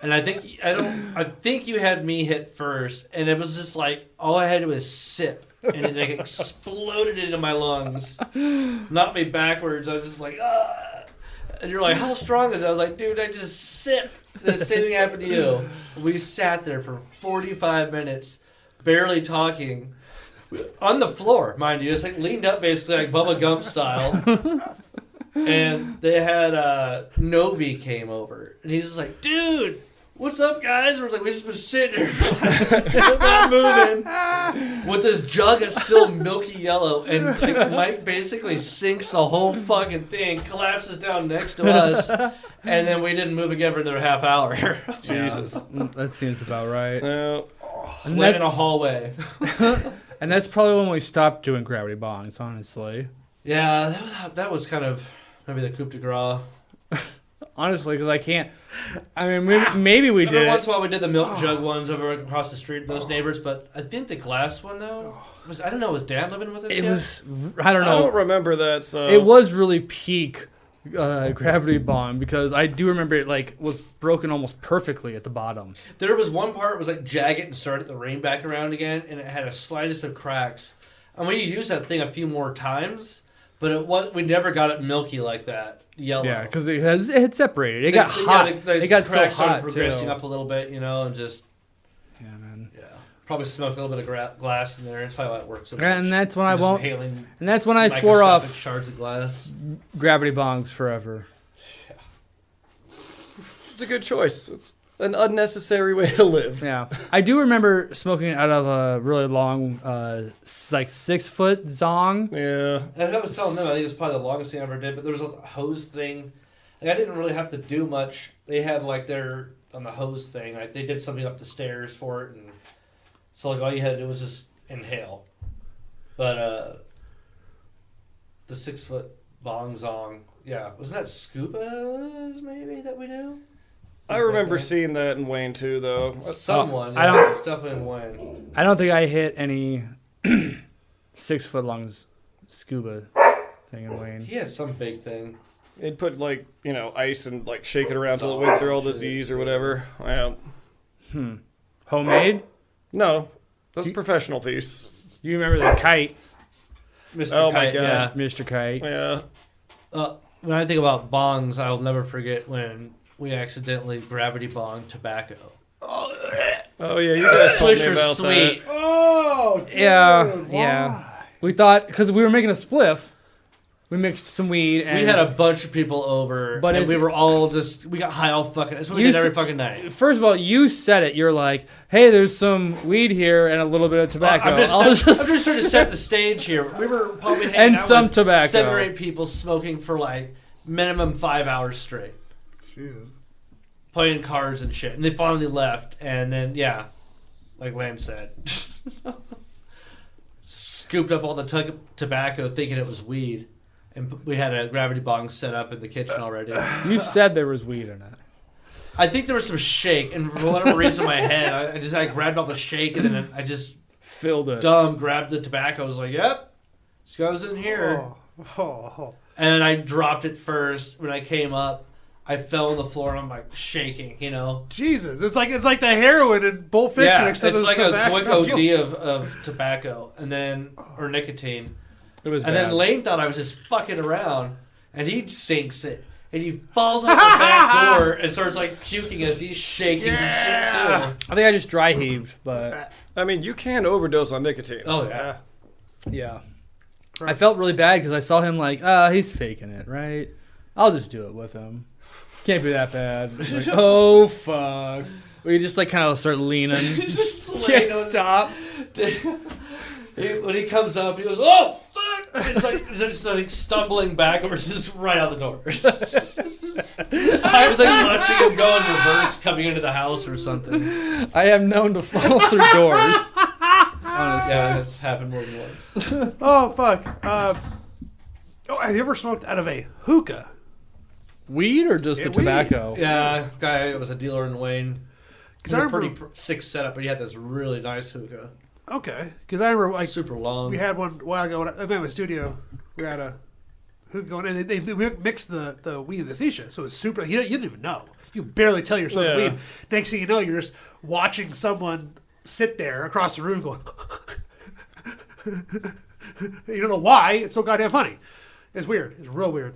And I think you had me hit first, and it was just like all I had to do was sip, and it like exploded into my lungs, knocked me backwards. I was just like, ah. And you're like, how strong is that? I was like, dude, I just sipped. The same thing happened to you. We sat there for 45 minutes, barely talking, on the floor, mind you. Just like leaned up basically like Bubba Gump style. And they had Novi came over. And he's just like, dude, what's up, guys? And we're like, we just been sitting here not moving with this jug that's still milky yellow. And like Mike basically sinks the whole fucking thing, collapses down next to us. And then we didn't move again for another half hour. Jesus. That seems about right. And Laying in a that's, hallway. and that's probably when we stopped doing gravity bongs, honestly. Yeah, that was kind of maybe the coup de grace. Honestly, because I can't. I mean, maybe we Every did. once in a while we did the milk jug ones over across the street with those neighbors, but I think the glass one though was, I don't know, was Dad living with us It yet? was. I don't I know. don't remember that. So It was really peak gravity bong because I do remember it like was broken almost perfectly at the bottom. There was one part was like jagged and started to rain back around again, and it had a slightest of cracks. And we used that thing a few more times, but we never got it milky like that, yellow. Yeah, because it had separated. It got hot. The It got so cracks started hot progressing too. up a little bit, and just Yeah, man. probably smoked a little bit of glass in there. That's probably why it works so much. And that's when I Just won't. inhaling And that's when I swore microscopic off shards of glass. gravity bongs forever. it's a good choice. It's an unnecessary way to live. Yeah, I do remember smoking out of a really long, like 6-foot zong. Yeah. As I was telling them, I think it was probably the longest thing I ever did. But there was a hose thing. Like, I didn't really have to do much. They had like their on the hose thing. Like they did something up the stairs for it, and so like all you had to do was just inhale. But the 6-foot bong zong, yeah, wasn't that scuba maybe that we do? I remember seeing that in Wayne too, though. Someone. I Yeah, don't- it's definitely in Wayne. I don't think I hit any 6-foot long scuba thing in Wayne. He had some big thing. They'd put like ice and like shake it around till it went through all the Shit. Z's or whatever. Yeah. Homemade? No, that's a professional piece. You remember the kite, Mr. Oh my Kite, gosh. Mr. Kite? Yeah. When I think about bongs, I'll never forget when we accidentally gravity bonged tobacco. Oh yeah, you guys told me Swisher about Sweet. Oh, dude, Yeah, why? yeah. We thought because we were making a spliff, we mixed some weed and We had a bunch of people over, But and it's- we were all we got high all fucking. That's what we You did every s- fucking night. First of all, you said it. You're like, "Hey, there's some weed here and a little bit of tobacco." I'm just trying to set the stage here. We were probably hanging And out some with tobacco. 7 or 8 people smoking for like minimum 5 hours straight, Jesus. playing cards and shit. And they finally left, and then like Lance said, scooped up all the tobacco, thinking it was weed. And we had a gravity bong set up in the kitchen already. You said there was weed in it. I think there was some shake, and for whatever reason in my head, I grabbed all the shake, and then I just Filled it. grabbed the tobacco. I was like, "Yep, this goes in here." Oh. And I dropped it first. When I came up, I fell on the floor, and I'm like shaking, Jesus, it's like the heroin in Pulp Fiction, Yeah, except it's it's like tobacco. a quick OD of tobacco, and then or nicotine. It was And bad. then Lane thought I was just fucking around, and he sinks it. And he falls out the back door and starts like puking as he's shaking and shit too. I think I just dry heaved, but I mean, you can overdose on nicotine. Oh yeah. yeah. I felt really bad because I saw him like, he's faking it, right? I'll just do it with him. Can't be that bad. Like, oh, fuck. We just like kind of start leaning. Just Can't laying on- stop. When he comes up, he goes, "Oh fuck!" It's like stumbling backwards, just right out the door. I was like watching him go in reverse, coming into the house or something. I am known to fall through doors. Honestly. Yeah, it's happened more than once. Oh fuck. Have you ever smoked out of a hookah? Weed or just Yeah, the weed. tobacco? Yeah, guy was a dealer in Wayne. Because He I had a remember. pretty sick setup, but he had this really nice hookah, Okay. Because I remember like super long. we had one a while ago. When I met in my studio. We had a hookah going, and they mixed the weed and the shisha, so it's super. You didn't even know. You barely tell you're smoking Yeah. weed. Next thing you know, you're just watching someone sit there across the room going. You don't know why. It's so goddamn funny. It's weird. It's real weird.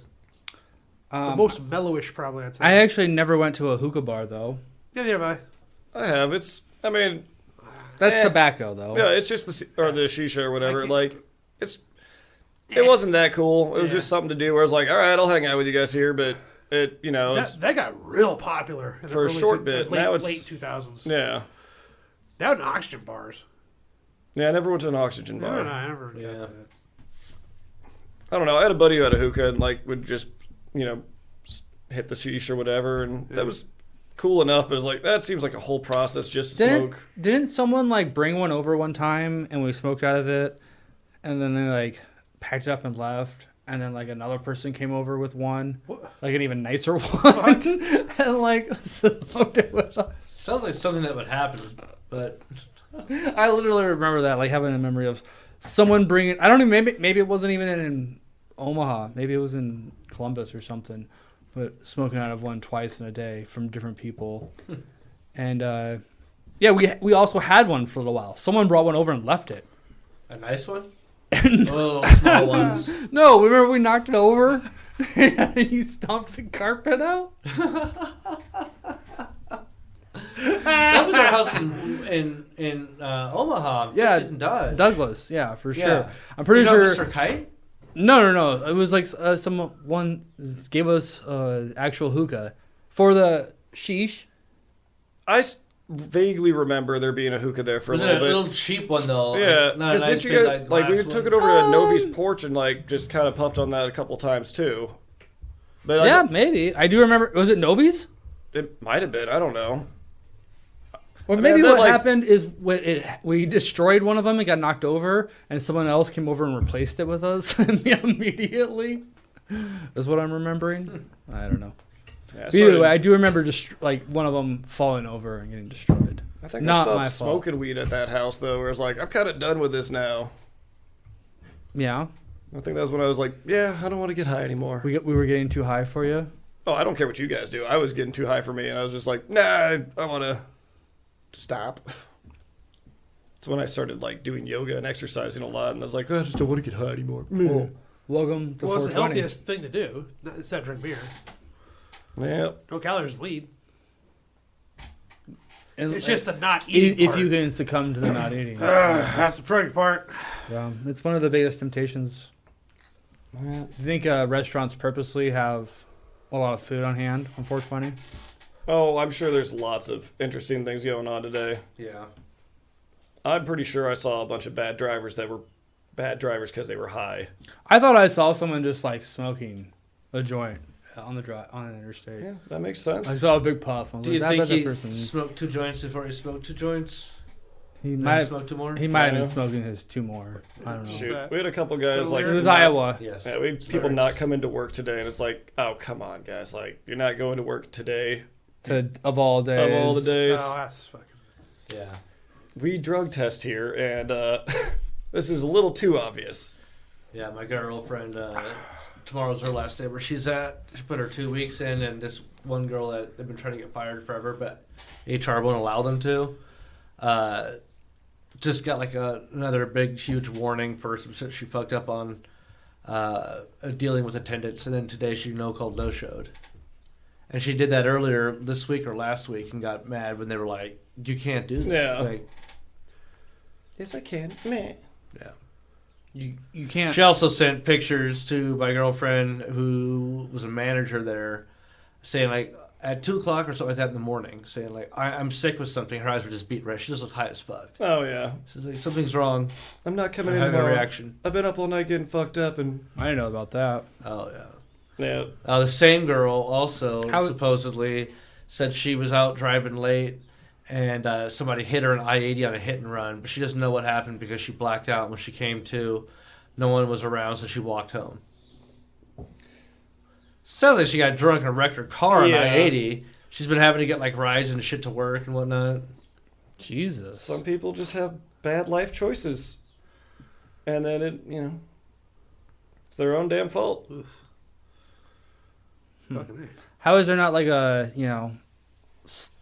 The most mellowish, probably. I'd say. I actually never went to a hookah bar though. Yeah, neither have I have. I mean, That's tobacco though. yeah, it's just the shisha or whatever. can't- Like, it wasn't that cool. It was just something to do where I was like, all right, I'll hang out with you guys here, but it's, that got real popular in the For a early short bit. Late, Now it's- late 2000s. yeah. Now in oxygen bars. Yeah, I never went to an oxygen bar. No, I never. Yeah. Got that. I don't know. I had a buddy who had a hookah and like would just, hit the sheesh or whatever, and that was cool enough. But it was like that seems like a whole process just to smoke. Didn't someone like bring one over one time and we smoked out of it, and then they like packed it up and left, and then like another person came over with one, What? like an even nicer one, and like smoked it with us. Sounds like something that would happen, but I literally remember that, like having a memory of someone bringing. I don't even. Maybe it wasn't even in Omaha. Maybe it was in Columbus or something. But smoking out of one twice in a day from different people, and yeah, we also had one for a little while. Someone brought one over and left it. a nice one. Oh, small ones. No, remember we knocked it over, and he stomped the carpet out. That was our house in Omaha. Yeah, Fifth and Dodge. Douglas, yeah, for Yeah. sure. I'm pretty You know sure. Mr. Kite. No. It was like someone gave us actual hookah for the sheesh. I vaguely remember there being a hookah there for Was a it a little bit. little cheap one though? Yeah, Like, not a because nice didn't you big get like we glass took one? it over to Novi's porch and like just kind of puffed on that a couple times too. But Yeah, maybe. I do remember. Was it Novi's? it might have been. I don't know. Or I mean, maybe that, what like- happened is we destroyed one of them and got knocked over, and someone else came over and replaced it with us immediately. Is what I'm remembering. I don't know. Yeah, I But either started- way, I do remember just like one of them falling over and getting destroyed. I think Not I stopped my fault. smoking weed at that house though, where I was like, I'm kind of done with this now. Yeah, I think that was when I was like, yeah, I don't want to get high anymore. we were getting too high for you. Oh, I don't care what you guys do. I was getting too high for me, and I was just like, nah, I want to stop. It's when I started like doing yoga and exercising a lot, and I was like, I just don't want to get high anymore. Well, welcome to Well, it's the 420. healthiest thing to do. Instead of drink beer. Yeah. No calories in weed. And, It's just the not eating if part. you can succumb to the not eating. That's the tricky part. Yeah, it's one of the biggest temptations. Do you think restaurants purposely have a lot of food on hand on 420? Oh, I'm sure there's lots of interesting things going on today. Yeah. I'm pretty sure I saw a bunch of bad drivers that were bad drivers because they were high. I thought I saw someone just like smoking a joint on an interstate. Yeah, that makes sense. I saw a big puff. I was Do you like, think "I bet that he person." smoked 2 joints before he smoked 2 joints? He Then might smoked 2 more? he might have been Yeah. smoking his 2 more. I don't know. Shoot, that? we had a couple guys like It was Iowa. Yes. Yeah, we had people not come into work today, and it's like, oh come on, guys, like you're not going to work today Of all days. of all the days. Oh, that's fucking. Yeah. We drug test here, and this is a little too obvious. Yeah, my girlfriend, tomorrow's her last day where she's at. She put her 2 weeks in, and this one girl that they've been trying to get fired forever, but HR won't allow them to, just got like another big, huge warning for some shit she fucked up on dealing with attendance, and then today she no-called, no-showed. And she did that earlier this week or last week and got mad when they were like, you can't do that. Yeah. Like, Yes, I can. Meh. yeah. You can't. She also sent pictures to my girlfriend who was a manager there saying like at 2 o'clock or something like that in the morning, saying like, I'm sick with something. Her eyes were just beat red. She just looked high as fuck. Oh, yeah. She's like, something's wrong. I'm not coming I'm in having a tomorrow. reaction. I've been up all night getting fucked up and... I didn't know about that. Oh, yeah. Yeah. The same girl also How- supposedly said she was out driving late and somebody hit her on I-80 on a hit and run, but she doesn't know what happened because she blacked out. When she came to, no one was around, so she walked home. Sounds like she got drunk and wrecked her car on Yeah. I-80. She's been having to get like rides and shit to work and whatnot. Jesus. Some people just have bad life choices. And then it's their own damn fault. Fucking A. How is there not like a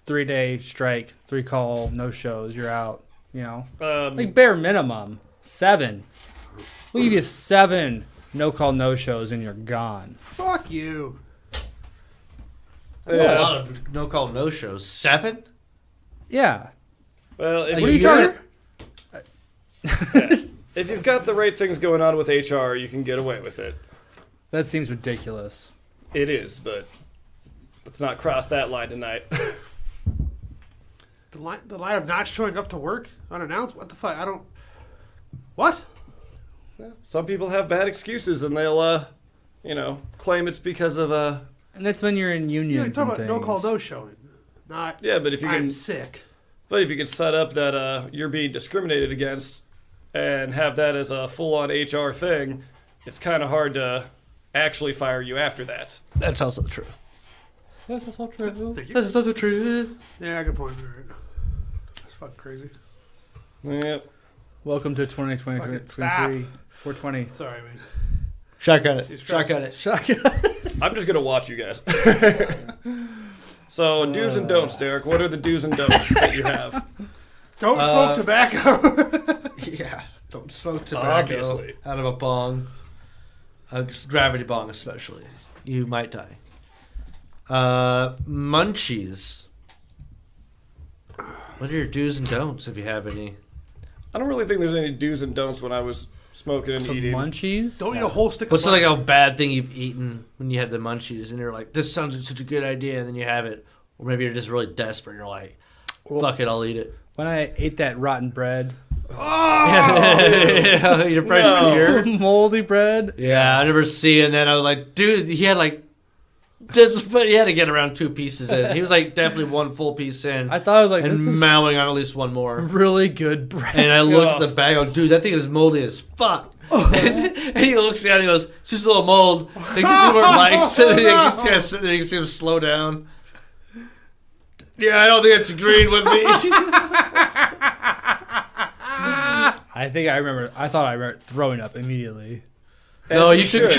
3-day strike, 3 call, no shows, you're out? Like bare minimum 7. We'll give you 7 no call, no shows, and you're gone. Fuck you. That's a lot of no-call, no-shows. 7? Yeah. Well, if, What are you talking? if you've got the right things going on with HR, you can get away with it. That seems ridiculous. It is, but let's not cross that line tonight. The line of not showing up to work unannounced? What the fuck? I don't... What? Some people have bad excuses, and they'll, claim it's because of And that's when you're in Yeah, unions. you're talking and about no call, things. no showing. Not, Yeah, but if you I'm can, sick. but if you can set up that you're being discriminated against, and have that as a full-on HR thing, it's kind of hard to actually fire you after that. That's also true. That's also true. Thank you. That's also true. Yeah, good point. All right. That's fucking crazy. Yep. Welcome to 2020, Fucking stop. 420. Sorry, man. Shotgun it. Jesus Shotgun it. Shotgun. I'm just gonna watch you guys. So, do's and don'ts, Derek. What are the do's and don'ts that you have? Don't smoke tobacco. Yeah. Don't smoke tobacco Obviously. out of a bong. Gravity bong especially. You might die. Munchies. What are your do's and don'ts if you have any? I don't really think there's any do's and don'ts when I was smoking and Some eating. munchies. Don't eat a whole stick What's of like a bad thing you've eaten when you had the munchies and you're like, this sounds like such a good idea, and then you have it? Or maybe you're just really desperate and you're like, fuck it, I'll eat it. When I ate that rotten bread, Yeah, your freshman year. moldy bread. Yeah, I remember seeing that. I was like, dude, he had like, he had to get around 2 pieces in. He was like definitely 1 full piece in, I thought I was like, this and is mowing on at least 1 more. really good bread. And I looked at the bag, I go, dude, that thing is moldy as fuck. And he looks down and he goes, it's just a little mold. Thinks people are lights. And then he just kind of sitting there, you can see him slow down. Yeah, I don't think it's green with me. I think I remember. I thought I remember throwing up immediately. No, As you should.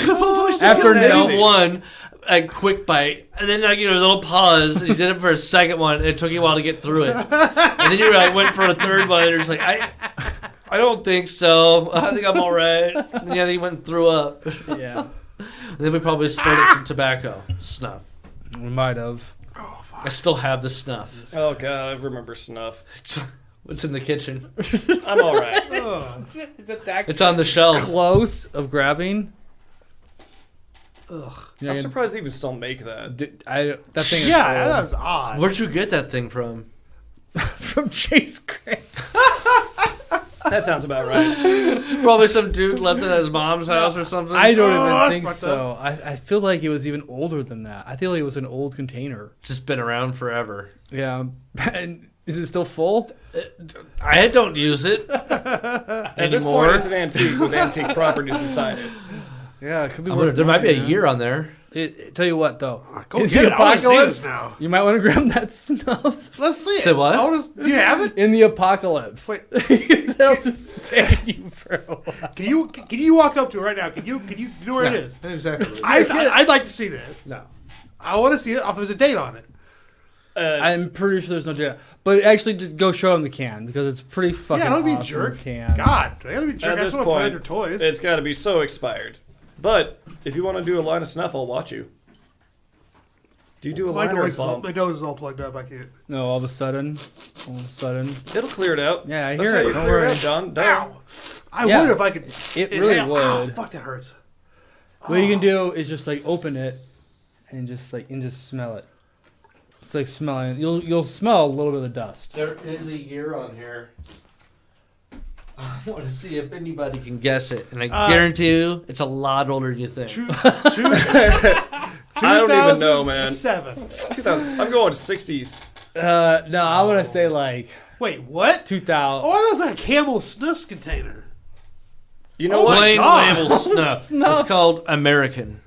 After no no- one, a quick bite, and then like a little pause. And you did it for a second one, and it took you a while to get through it. And then you like went for a third one, and you're just like, I don't think so. I think I'm all right. And then you went and threw up. And Yeah, then we probably snorted some tobacco snuff. we might have. I still have the snuff. Oh god, I remember snuff. What's in the kitchen? I'm all right. Is it that It's on the shelf. close of grabbing? Ugh. You know, I'm surprised they even still make that. that thing is Yeah, old. that was odd. Where'd you get that thing from? from Chase Gray. That sounds about right. Probably some dude left it at his mom's house or something. I don't Oh, even that's think fucked so. I feel like it was even older than that. I feel like it was an old container. Just been around forever. Yeah. And is it still full? I don't use it At this anymore. point, it's an antique with antique properties inside it. Yeah, it could be I'm gonna- worth there might be a money, year on there. Tell you what, though. Go In get the it. I wanna see apocalypse, this now. you might want to grab that stuff. Let's see it. Say what? I wanna, do you have it? In the apocalypse. Wait. They'll just stay you for a while. Can you walk up to it right now? Can you know where it is? Exactly. I'd like to see that. No. I want to see it if there's a date on it. I'm pretty sure there's no data. But actually, just go show them the can because it's pretty fucking Yeah, don't be a awesome jerk. can. God, they gotta be jerk. At I this just want to play point, with their toys. it's got to be so expired. But if you want to do a line of snuff, I'll watch you. Do you do a My line or a nose, bump? my nose is all plugged up. I can't. No, all of a sudden. It'll clear it out. Yeah, I That's hear how it. you Don't clear worry. it out, John. Duh. Ow! I Yeah. would if I could. It really inhale. would. Ow, fuck, that hurts. What you can do is just like open it and just smell it. It's like smelling. You'll smell a little bit of the dust. There is a year on here. I want to see if anybody can guess it, and I guarantee you, it's a lot older than you think. I don't even know, man. 2007. 2000. I'm going 60s. No, I want to say like Wait, what? 2000. Oh, that was like a Camel snus container. You know Oh what? my Plain God. label snuff. Snuff. It's called American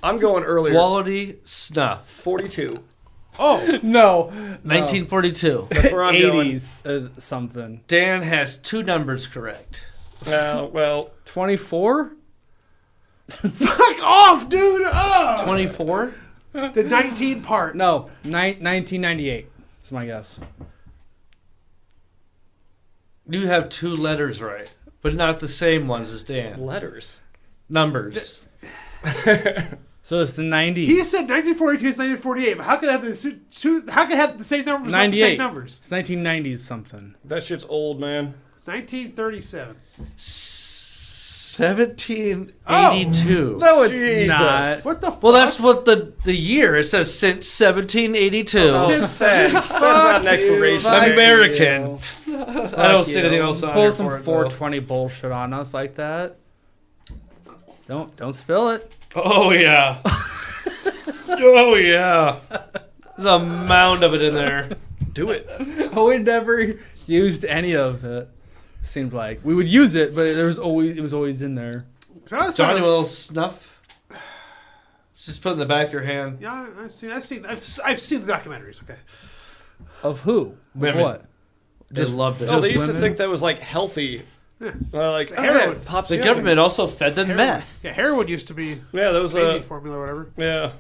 I'm going earlier. quality snuff. 42. Oh, No, 1942. That's where I'm going. 80s something. Dan has 2 numbers correct. Well, 24. fuck off, dude. Oh. 24. The 19 part. No, 1998. That's my guess. You have 2 letters right, but not the same ones as Dan. letters. Numbers. So it's the 90s. He said 1942 is 1948, but how could it have how could it have the same numbers? Not the 98. same numbers. It's 1990s something. That shit's old, man. 1937. 1782. No, it's Jesus. not. What the? Fuck? Well, that's what the year. It says since 1782. Oh, Since- sex. That's not an expiration. Fuck date. American. I don't see you. anything else on Pull here some for it, 420 bullshit on us like that. Don't spill it. Oh yeah. Oh yeah. There's a mound of it in there. Do it. Oh, we never used any of it. Seemed like we would use it, but it was always in there. So I was Johnny trying to- little snuff. Just put it in the back of your hand. Yeah, I've seen the documentaries. Okay. Of who? Women. What? They loved it. Oh, they Just used to women? think that was like healthy. Yeah. Like heroin. it pops The you up. government also fed them Heroin. meth. Yeah, heroin used to be Yeah, that was baby formula or whatever. yeah.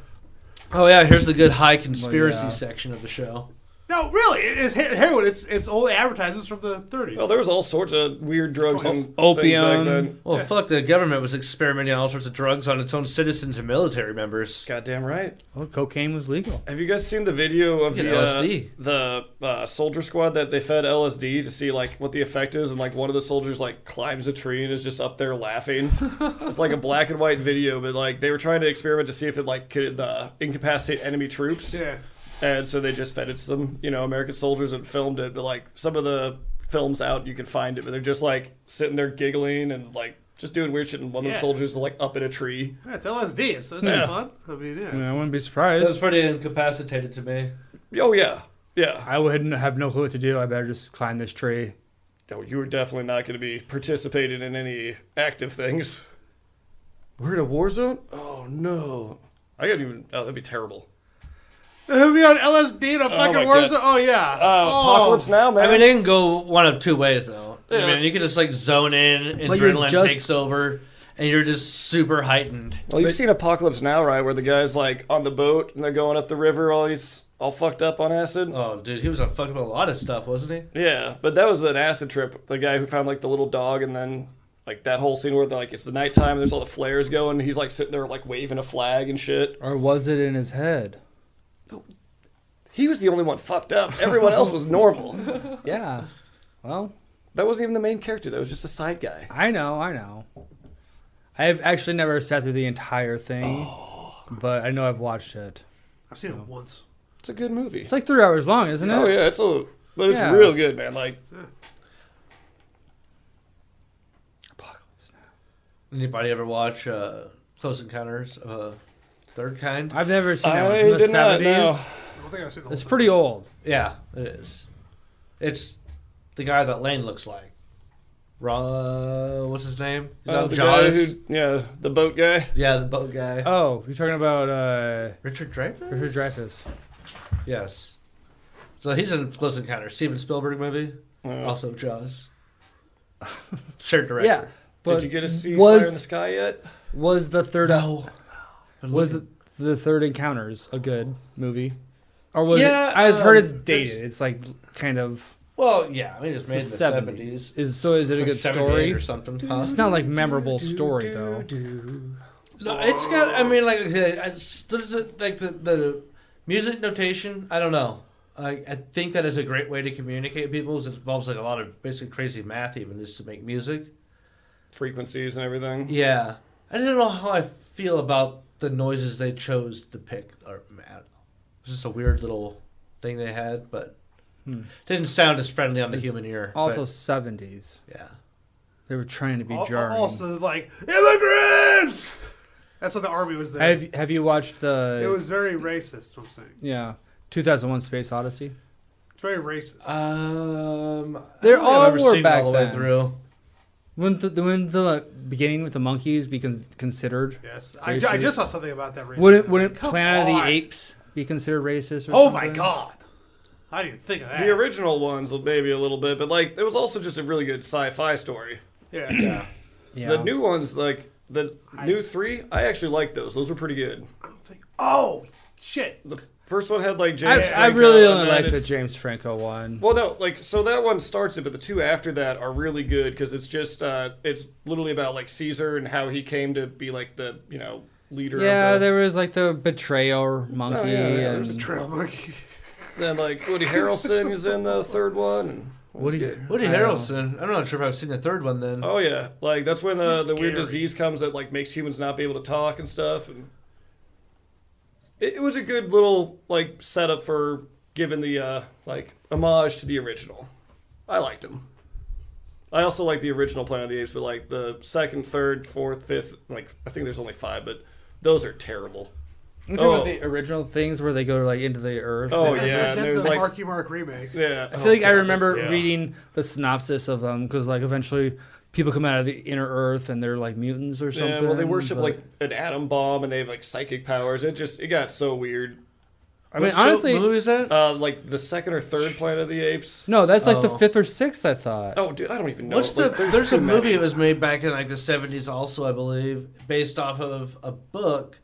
Oh yeah, here's the good high conspiracy yeah. section of the show. No, really, it's heroin. It's old advertisements from the 30s. Well, there was all sorts of weird drugs and Opium. things back then. Well, Yeah. fuck, the government was experimenting on all sorts of drugs on its own citizens and military members. Goddamn right. Well, cocaine was legal. Have you guys seen the video of Get the LSD. the soldier squad that they fed LSD to see like what the effect is, and like one of the soldiers like climbs a tree and is just up there laughing. It's like a black and white video, but like they were trying to experiment to see if it like could incapacitate enemy troops. Yeah. And so they just fed it to some, American soldiers and filmed it. But like some of the films out, you can find it, but they're just like sitting there giggling and like just doing weird shit. And one of the Yeah. soldiers is like up in a tree. Yeah, it's LSD. So isn't Yeah. that fun? I mean, yeah. I, mean, I wouldn't be So it's surprised. pretty incapacitated to me. Oh yeah, yeah. I wouldn't have no clue what to do. I better just climb this tree. No, you were definitely not going to be participating in any active things. We're in a war zone? Oh no! I couldn't even. Oh, that'd be terrible. He'll be on LSD in a fucking my war God. zone. Oh yeah. Apocalypse now, man. I mean, it can go one of 2 ways, though. Yeah. I mean, you can just like zone in, But you're adrenaline just- takes over, and you're just super heightened. Well, you've seen Apocalypse Now, right? Where the guy's like on the boat and they're going up the river while he's all fucked up on acid. Oh, dude, he was on fucked up a lot of stuff, wasn't he? Yeah, but that was an acid trip. The guy who found like the little dog, and then like that whole scene where like it's the nighttime and there's all the flares going. He's like sitting there like waving a flag and shit. Or was it in his head? He was the only one fucked up. Everyone else was normal. Yeah. Well, That wasn't even the main character. That was just a side guy. I know. I've actually never sat through the entire thing, but I know I've watched it. I've seen it once. It's a good movie. It's like 3 hours long, isn't it? Oh yeah, but it's Yeah. real good, man. Like Apocalypse Now. Anybody ever watch Close Encounters of a Third Kind? I've never seen that I one from the did not 70s. know. I don't think I've seen the whole It's thing. pretty old. Yeah, it is. It's the guy that Lane looks like. What's his name? He's on The Jaws. guy who, the boat guy. Yeah, the boat guy. Oh, you're talking about Richard Dreyfuss? Richard Dreyfuss. Yes. So he's in Close Encounters. Steven Spielberg movie. Also Jaws. Shared director. Yeah. But Did you get to see was- Fire in the Sky yet? Was the third No. was the third Encounters a good movie? Or was Yeah, it? I've heard it's it's- dated. It's like kind of Well, yeah. I mean, it's it's made in the 70s. Is it a Like good 78 story? or something, huh? It's not like memorable story though. No, it's got. I mean, like I said, like the music notation. I don't know. I think that is a great way to communicate with people. It involves like a lot of basically crazy math, even just to make music. Frequencies and everything. Yeah, I don't know how I feel about the noises they chose to pick. Or I don't know. It's just a weird little thing they had, but didn't sound as friendly on the human ear. Also, but, 70s. yeah. They were trying to be jarring. Also, like, immigrants! That's what the army was there. Have you watched the? It was very racist, I'm saying. Yeah, 2001: Space Odyssey. It's very racist. They're I don't think all I've ever were seen it back all the way then. through. When the beginning with the monkeys be considered? Yes. racist? I just saw something about that recently. Wouldn't Come Planet of on. the Apes be considered racist? Or Oh something? my god. I didn't even think of that. The original ones maybe a little bit, but like it was also just a really good sci-fi story. Yeah. Yeah. The new ones, like the new 3, I actually liked those. Those were pretty good. Oh, shit. The first one had like James. I Franco, really and only then like the it's- James Franco one. Well, no, like so that one starts it, but the 2 after that are really good because it's just it's literally about like Caesar and how he came to be like the leader. Yeah, of the, there was like the betrayer monkey, there and was Trail monkey. then like Woody Harrelson is in the 3rd one. And Woody. Woody I don't know. Harrelson. I'm not sure if I've seen the 3rd one then. oh yeah, like that's when the Scary. weird disease comes that like makes humans not be able to talk and stuff, and it was a good little like setup for giving the like homage to the original. I liked him. I also like the original Planet of the Apes, but like the 2nd, 3rd, 4th, 5th, like I think there's only 5, but those are terrible. I'm talking about the original things where they go like into the earth. Oh, And yeah, then there's the like- Marky Mark remake. Yeah, I feel like I remember yeah. reading the synopsis of them because like eventually people come out of the inner earth and they're like mutants or something. Yeah, well, they worship but- like an atom bomb and they have like psychic powers. It got so weird. I mean, What honestly, movie is that? Like the 2nd or 3rd Planet of the Apes. no, that's like the Oh. 5th or 6th. I thought. Oh, dude, I don't even know. What's the? Like, There's too a movie many. that was made back in like the 70s, also I believe, based off of a book.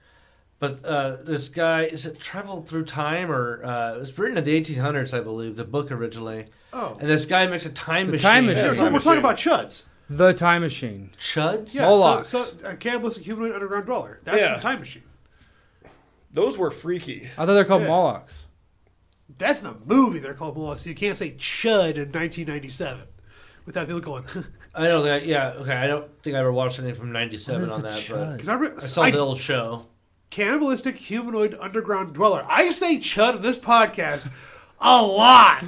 But this guy is it traveled through time or it was written in the 1800s, I believe, the book originally. Oh. And this guy makes a time The machine. time Yeah, machine. we're Time talking machine. about Chuds. The Time Machine. Chuds. Yeah, Molochs. so a cannibalistic humanoid underground dweller. That's Yeah. the time machine. Those were freaky. I thought they're called Yeah. Molochs. That's in the movie they're called Molochs. You can't say Chud in 1997 without people going. I know that. Yeah. Okay. I don't think I ever watched anything from '97 What is on the that, Chud? but Because I, I saw the old show. Cannibalistic humanoid underground dweller. I say Chud in this podcast a lot.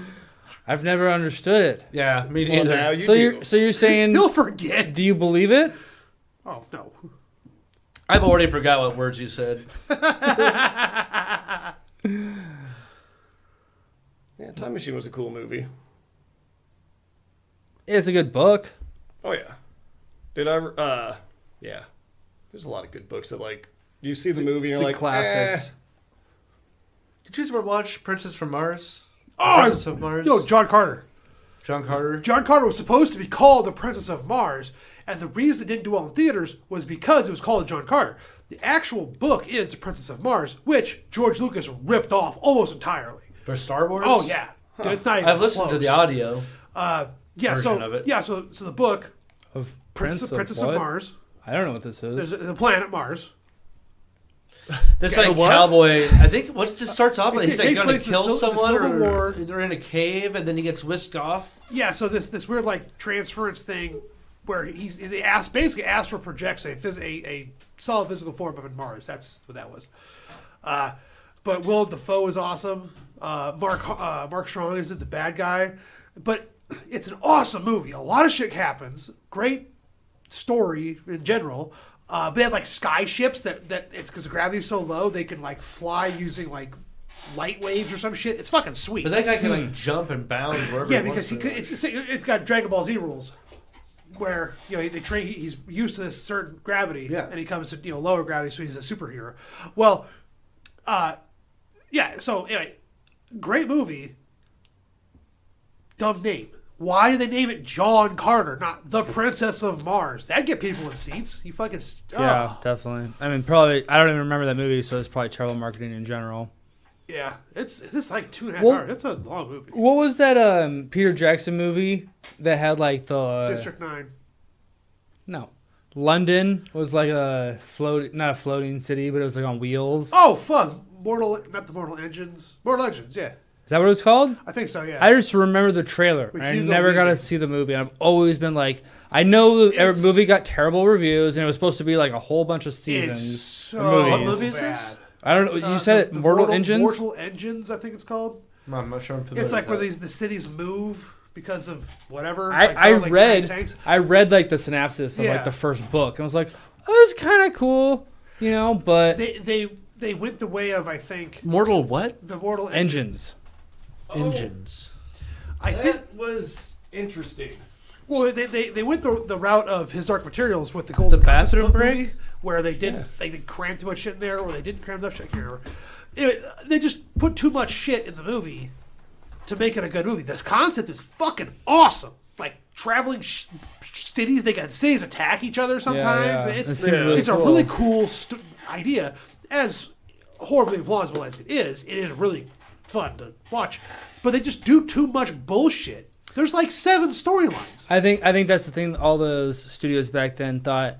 I've never understood it. Yeah, me Well, neither. now you So do. you're saying? He'll forget. Do you believe it? Oh no. I've already forgot what words you said. Yeah, Time Machine was a cool movie. It's a good book. Oh yeah. Did I? Yeah. There's a lot of good books that like you see the movie and you're The like classics. Did you ever watch Princess from Mars? Oh, Princess of Mars. no, John Carter. John Carter. John Carter was supposed to be called the Princess of Mars, and the reason it didn't do well in theaters was because it was called John Carter. The actual book is The Princess of Mars, which George Lucas ripped off almost entirely. For Star Wars. Oh yeah, Dude, it's not even I've listened to close. the audio. Yeah, so version of it. yeah, so the book Of Princess Princess of what? Mars. I don't know what this is. There's a planet Mars. That's Yeah, like what? cowboy. I think what just starts off like It he's like takes going to place in kill the someone, Civil or War. they're in a cave, and then he gets whisked off. Yeah, so this weird like transference thing where basically astral projects a solid physical form up in Mars. That's what that was. But Willem Dafoe is awesome. Mark Strong is the bad guy, but it's an awesome movie. A lot of shit happens. Great story in general. They have like sky ships that it's because the gravity's so low they can like fly using like light waves or some shit. It's fucking sweet. But that guy can like jump and bound wherever. Yeah, he because wants to. it's got Dragon Ball Z rules, where they train. He's used to this certain gravity, Yeah. and he comes to lower gravity, so he's a superhero. Well, yeah. So anyway, great movie. Dumb name. Why did they name it John Carter, not the Princess of Mars? That'd get people in seats. You fucking Yeah, definitely. I mean, probably. I don't even remember that movie, so it's probably terrible marketing in general. yeah. It's like 2.5 Well- hours. It's a long movie. What was that Peter Jackson movie that had like the District 9. No, London was like not a floating city, but it was like on wheels. Oh fuck, not the Mortal Engines. Mortal Engines, yeah, Is that what it was called? I think so. Yeah. I just remember the trailer. With And I Hugo never got to Weaving. see the movie. And I've always been like, I know the It's- movie got terrible reviews, and it was supposed to be like a whole bunch of it's seasons. so movies. What movie is bad. this? I don't know. You said it, The Mortal Engines? Mortal Engines, I think it's called. I'm not sure I'm familiar It's like with where that. the cities move because of whatever. I Like, they're, like, read giant tanks. I read like the synopsis of Yeah. like the first book, and I was like, oh, it's kind of cool, you know. But They went the way of, I think, Mortal what? the Mortal engines. Engines. I think. That was interesting. Well, they went the route of His Dark Materials with the Golden The Compass bathroom break? movie, where they did they crammed too much shit in there, or they didn't cram enough shit. I can't remember. They just put too much shit in the movie to make it a good movie. The concept is fucking awesome. Like traveling cities, they got cities attack each other sometimes. yeah. It's It seems really it's a cool. really cool idea. As horribly implausible as it is really fun to watch. But they just do too much bullshit. There's like 7 storylines. I think that's the thing. All those studios back then thought,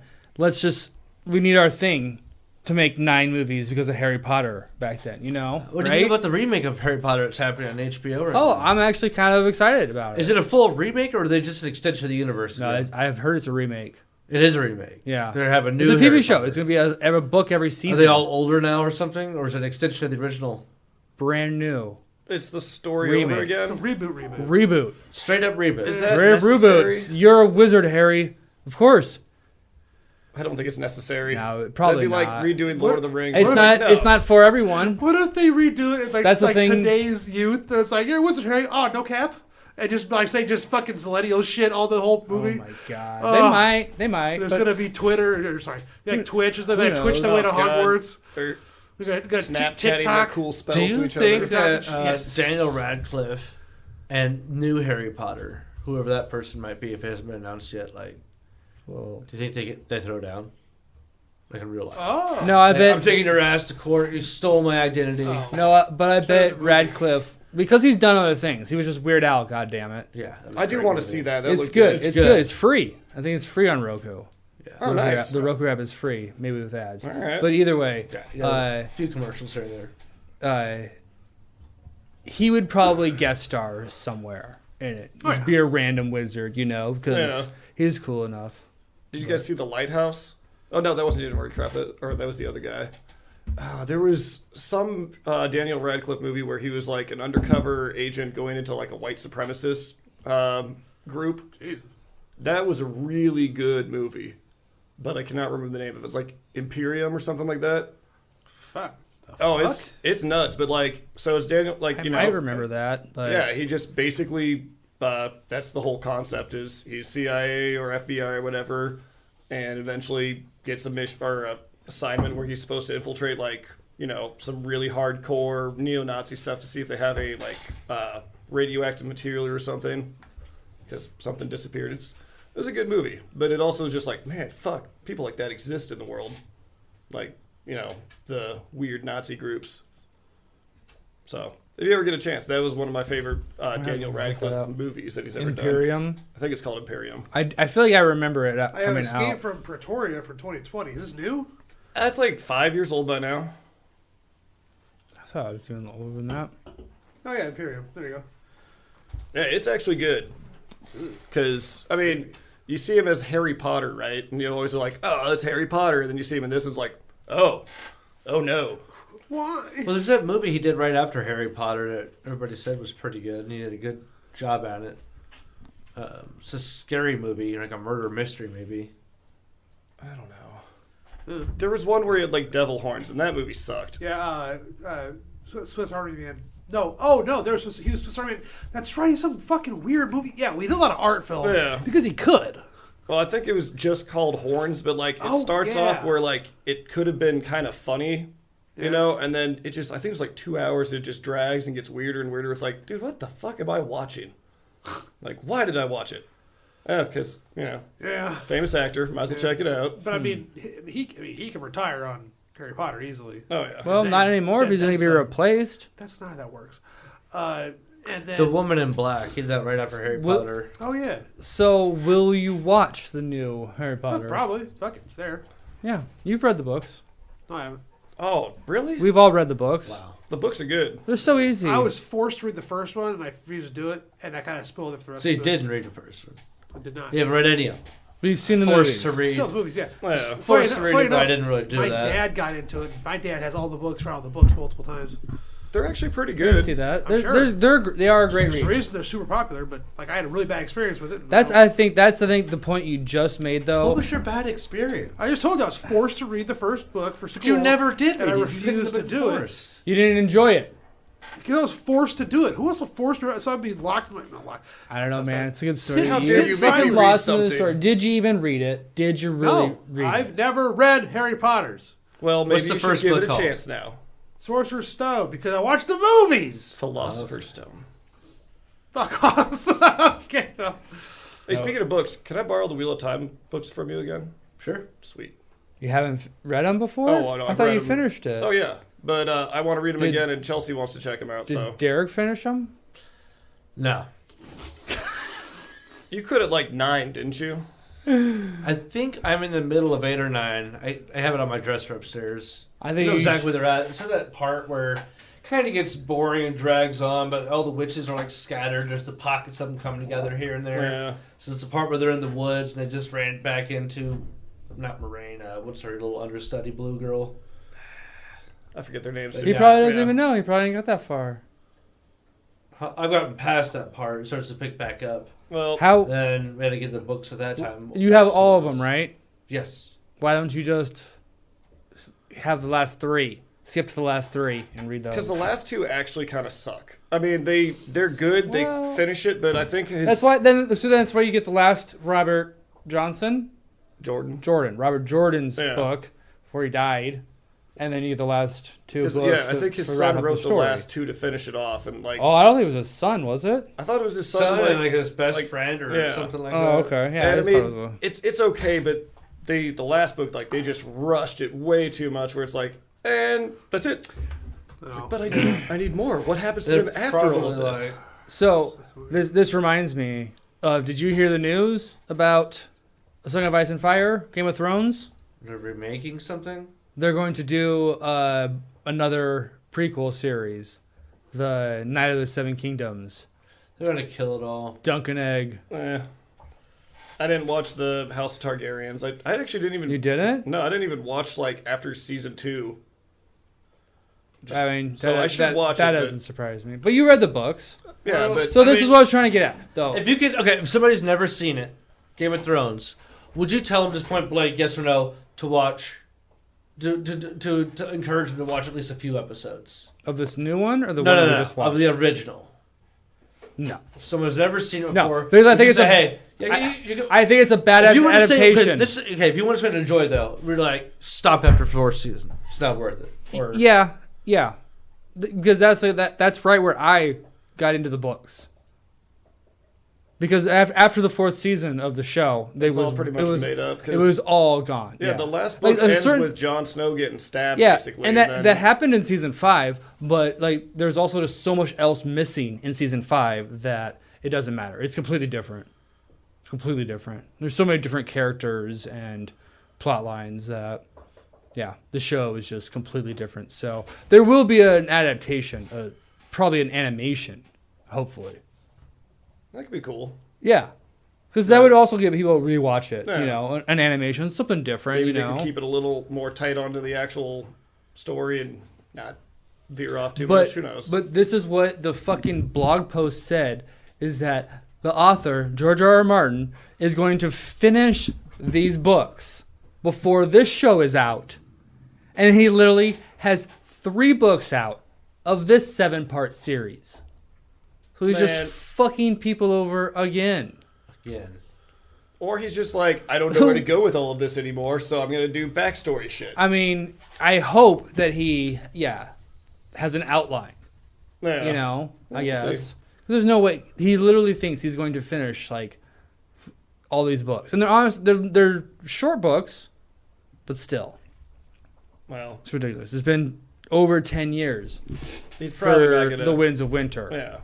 we need our thing to make 9 movies because of Harry Potter back then. You know, What do you right? think about the remake of Harry Potter that's happening on HBO right Oh, now? I'm actually kind of excited about it. Is it a full remake or are they just an extension of the universe? No, again? I've heard it's a remake. It is a remake. Yeah, They're having a new. it's a TV Harry show. Potter. It's gonna be a book every season. Are they all older now or something, or is it an extension of the original? brand new It's the story Remake. over It's a again. reboot. reboot? Straight up reboot. Is that Rare necessary? reboots. You're a wizard, Harry. Of course. I don't think it's necessary. No, probably That'd be not. like redoing Lord of the Rings. It's not. No. It's not for everyone. What if they redo it like, That's the like thing. today's youth? It's like, you're a wizard, Harry. Oh, no cap. And just like say just fucking millennial shit all the whole Oh movie. my god. Ugh. They might. There's but gonna be Twitter, or sorry, like Twitch. Is there who like Twitch that knows? way to Oh, God. Hogwarts? Or We got Snapchatting TikTok. their cool spells Do to you each think other. that Yes. Daniel Radcliffe and new Harry Potter, whoever that person might be, if it hasn't been announced yet, like, Whoa. do you think they throw down, like in real life? Oh. No, I Like, bet. I'm taking your ass to court. You stole my identity. Oh. No, but I bet movie. Radcliffe, because he's done other things. He was just Weird Al. God damn it. Yeah, that was I a do great want to movie. see that. That It's looked good. It's It's good. good. It's free. I think it's free on Roku. Yeah. Oh, Roku nice. app- the Roku app is free, maybe with ads. All right. But either way, Yeah, you got a few commercials here and there. he would probably guest star somewhere in it. Oh, Just yeah. be a random wizard, you know, because Yeah. he's cool enough. Did you guys see The Lighthouse? Oh no, that wasn't Daniel Radcliffe, or that was the other guy. There was some Daniel Radcliffe movie where he was like an undercover agent going into like a white supremacist group. Jeez. That was a really good movie, but I cannot remember the name of it. It's like Imperium or something like that. Fuck. Oh, it's nuts. But like, so it's Daniel. Like I you know, might remember that, but yeah, he just basically that's the whole concept is he's CIA or FBI or whatever, and eventually gets a mission or a assignment where he's supposed to infiltrate like some really hardcore neo-Nazi stuff to see if they have a like radioactive material or something because something disappeared. It was a good movie, but it also was just like, man, fuck, people like that exist in the world, like the weird Nazi groups. So if you ever get a chance, that was one of my favorite Daniel to look that Radcliffe up. movies that he's ever done. Imperium. I think it's called Imperium. I feel like I remember it I have coming Escape out. from Pretoria for 2020. Is this new? That's like 5 years old by now. I thought I was doing older than that. Oh yeah, Imperium. There you go. Yeah, it's actually good. Because, I mean, you see him as Harry Potter, right? And you always are like, oh, that's Harry Potter. And then you see him in this, and it's like, oh no. Why? Well, there's that movie he did right after Harry Potter that everybody said was pretty good, and he did a good job at it. It's a scary movie, like a murder mystery, maybe. I don't know. There was one where he had like devil horns, and that movie sucked. Yeah. Swiss Army Man. No. Oh no. He was Swiss Army Man. That's right. He's some fucking weird movie. Yeah. We did a lot of art films. Yeah. Because he could. Well, I think it was just called Horns, but like it Oh, starts yeah. off where like it could have been kind of funny, Yeah. and then I think it was like 2 hours. It just drags and gets weirder and weirder. It's like, dude, what the fuck am I watching? Like, why did I watch it? Because Yeah. famous actor, might as well check it out. But I mean, he can retire on Harry Potter easily. Oh yeah. Well, Then- not anymore if then he's going to be some. replaced. That's not how that works. And then, The Woman in Black. He did that right after Harry Well- Potter. oh yeah, So, will you watch the new Harry Potter? probably. Fuck it, it's there. Yeah, you've read the books. No, I haven't. Oh, really? We've all read the books. Wow. The books are good. They're so easy. I was forced to read the first one, and I refused to do it, and I kind of spoiled it for the rest So you of it. didn't read the first one. I did not. You haven't read any of them. But you've seen the Forced movies. to read. Still, the movies, yeah. Yeah. Forced to read funny it, but I enough, didn't really do my that. dad got into it. My dad has all the books, read all the books multiple times. They're actually pretty I can see good. that. I'm sure. They are a great There's a read. reason they're super popular, but like I had a really bad experience with it. I think the point you just made though. What was your bad experience? I just told you I was forced to read the first book for school. But you never did and read I it. You refused couldn't to have been do it. forced. You didn't enjoy it. Because I was forced to do it. Who else will force me? So I'd be locked. Not locked. I don't know, Sounds man. bad. It's a good story. How Sit dare you make silently. me read Lost in the something? story. Did you even read it? Did you really No, read I've it? never read Harry Potter's Well, maybe What's the you first should give book it a called? chance now. Sorcerer's Stone because I watched the movies. Philosopher's Stone. Fuck off. Okay. Well, Hey, speaking of books, can I borrow the Wheel of Time books from you again? Sure. Sweet. You haven't read them before? Oh, no, I I've thought read you 'em. finished it. Oh yeah, but I want to read them Did- again, and Chelsea wants to check them out. Did So Derek finish them? No. you could at like 9, didn't you? I think I'm in the middle of 8 or 9. I have it on my dresser upstairs. I I think know you exactly where they're at. It's at that part where kind of gets boring and drags on, but all the witches are like scattered. There's the pockets of them coming together here and there. Yeah. So it's the part where they're in the woods and they just ran back into, not Moraine, what's her little understudy blue girl? I forget their names. He Yeah, probably doesn't yeah. even know. He probably didn't got that far. I've gotten past that part. It starts to pick back up. Well, How Then we had to get the books at that time. you have all of them, right? Yes. Why don't you just have the last 3? Skip to the last 3 and read those. because the last 2 actually kind of suck. I mean, they're good. Well- They finish it, but I think his That's why. That's why you get the last Robert Jordan, Robert Jordan's Yeah. book before he died, and then you get the last 2 books. Yeah, I think his to wrap son up wrote the story. last 2 to finish it off, and like Oh, I don't think it was his son, was it? I thought it was his son. Son like, and like his best like- friend or yeah. something like Oh, that. okay. Yeah, and I just thought it mean, was it's okay, but the last book, like they just rushed it way too much. Where it's like, and that's it. no. But I need more. What happens to They're them after all of probably this? So this reminds me of. Did you hear the news about A Song of Ice and Fire, Game of Thrones? They're remaking something? They're going to do another prequel series, The Night of the Seven Kingdoms. They're going to kill it all. Dunk and Egg. I didn't watch the House of Targaryens. I actually didn't even. You didn't? No, I didn't even watch like after season 2. Just- I mean, so I should watch that it, but- doesn't surprise me. But you read the books, Yeah, but so I this mean, is what I was trying to get at, though. If you could, okay, if somebody's never seen it, Game of Thrones, would you tell them just point blank, yes or no, to watch, to encourage them to watch at least a few episodes? Of this new one or the No, one no, we no, just watched? of the original. No, If someone's never seen it No, before, because I would think you it's say, a- hey, yeah, you go, I think it's a bad if you want to say, adaptation. okay, if you want to spend enjoy though, we're like stop after 4th season. It's not worth it. Or, Yeah, because that's right where I got into the books. Because after the 4th season of the show, it's all pretty much made up. 'cause- It was all gone. yeah, the last Like, book a ends certain- with Jon Snow getting stabbed, Yeah, basically. and then, that happened in season 5, but like there's also just so much else missing in season 5 that it doesn't matter. It's completely different. It's completely different. There's so many different characters and plot lines that, yeah, the show is just completely different. So there will be an adaptation, probably an animation, hopefully. that could be cool. Yeah, because that would also give people to rewatch it. Yeah. You know, an animation, something different. Maybe you they know, could keep it a little more tight onto the actual story and not veer off too but much. Who knows? but this is what the fucking blog post said: is that the author George R.R. Martin is going to finish these books before this show is out, and he literally has 3 books out of this 7-part series. So he's Man. just fucking people over again. Again. Or he's just like, I don't know where to go with all of this anymore, so I'm gonna do backstory shit. I mean, I hope that he, has an outline. Yeah. You know, I We'll see. guess. There's no way he literally thinks he's going to finish like all these books, and they're honest. They're short books, but still, Well, it's ridiculous. It's been over 10 years he's probably not for gonna. the Winds of Winter. Yeah.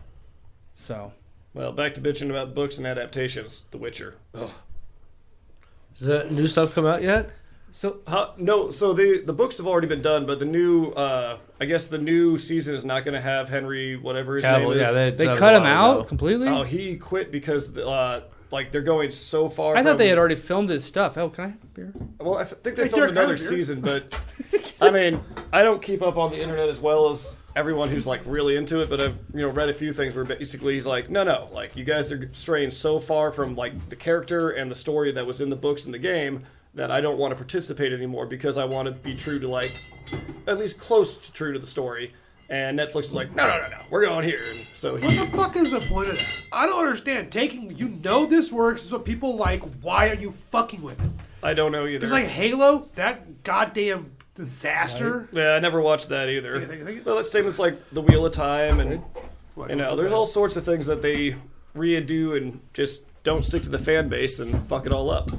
So Well, back to bitching about books and adaptations. The Witcher. Ugh. Does that new stuff come out yet? No, so the books have already been done, but the new, I guess the new season is not going to have Henry, whatever his name is. Yeah, they cut him out completely. Oh, he quit because like they're going so far. I thought they had already filmed his stuff. Oh, can I have beer? Well, I think they filmed another season, but I mean, I don't keep up on the internet as well as everyone who's like really into it. But I've read a few things where basically he's like, no, like you guys are straying so far from like the character and the story that was in the books and the game that I don't want to participate anymore because I want to be true to like at least close to true to the story. And Netflix is like, no, we're going here. And so What the fuck is the point of that? I don't understand. This works is what people like. Why are you fucking with it? I don't know either. It's like Halo, that goddamn disaster. Yeah, I never watched that either. Think- Well, that statement's like the Wheel of Time, and there's all sorts of things that they redo and just don't stick to the fan base and fuck it all up.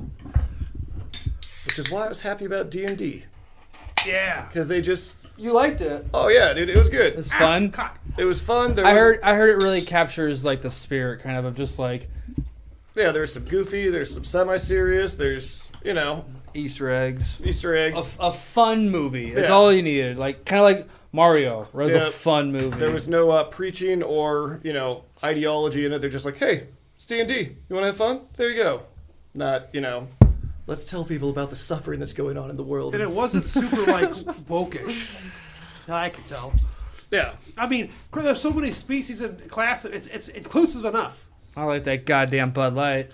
Which is why I was happy about D&D, Yeah. because they just, You liked it. oh yeah, dude, it was good. It's fun. It was fun. I heard it really captures like the spirit kind of just like Yeah, there's some goofy, there's some semi-serious, there's Easter eggs. Easter eggs. A fun movie. That's Yeah. all you needed. Like kind of like Mario. Where it was Yeah. a fun movie. There was no preaching or ideology in it. They're just like, hey, it's D&D. You want to have fun? There you go. Not let's tell people about the suffering that's going on in the world. And it wasn't super like wokish. I could tell. Yeah. I mean, there's so many species and classes. It's inclusive enough. I like that goddamn Bud Light.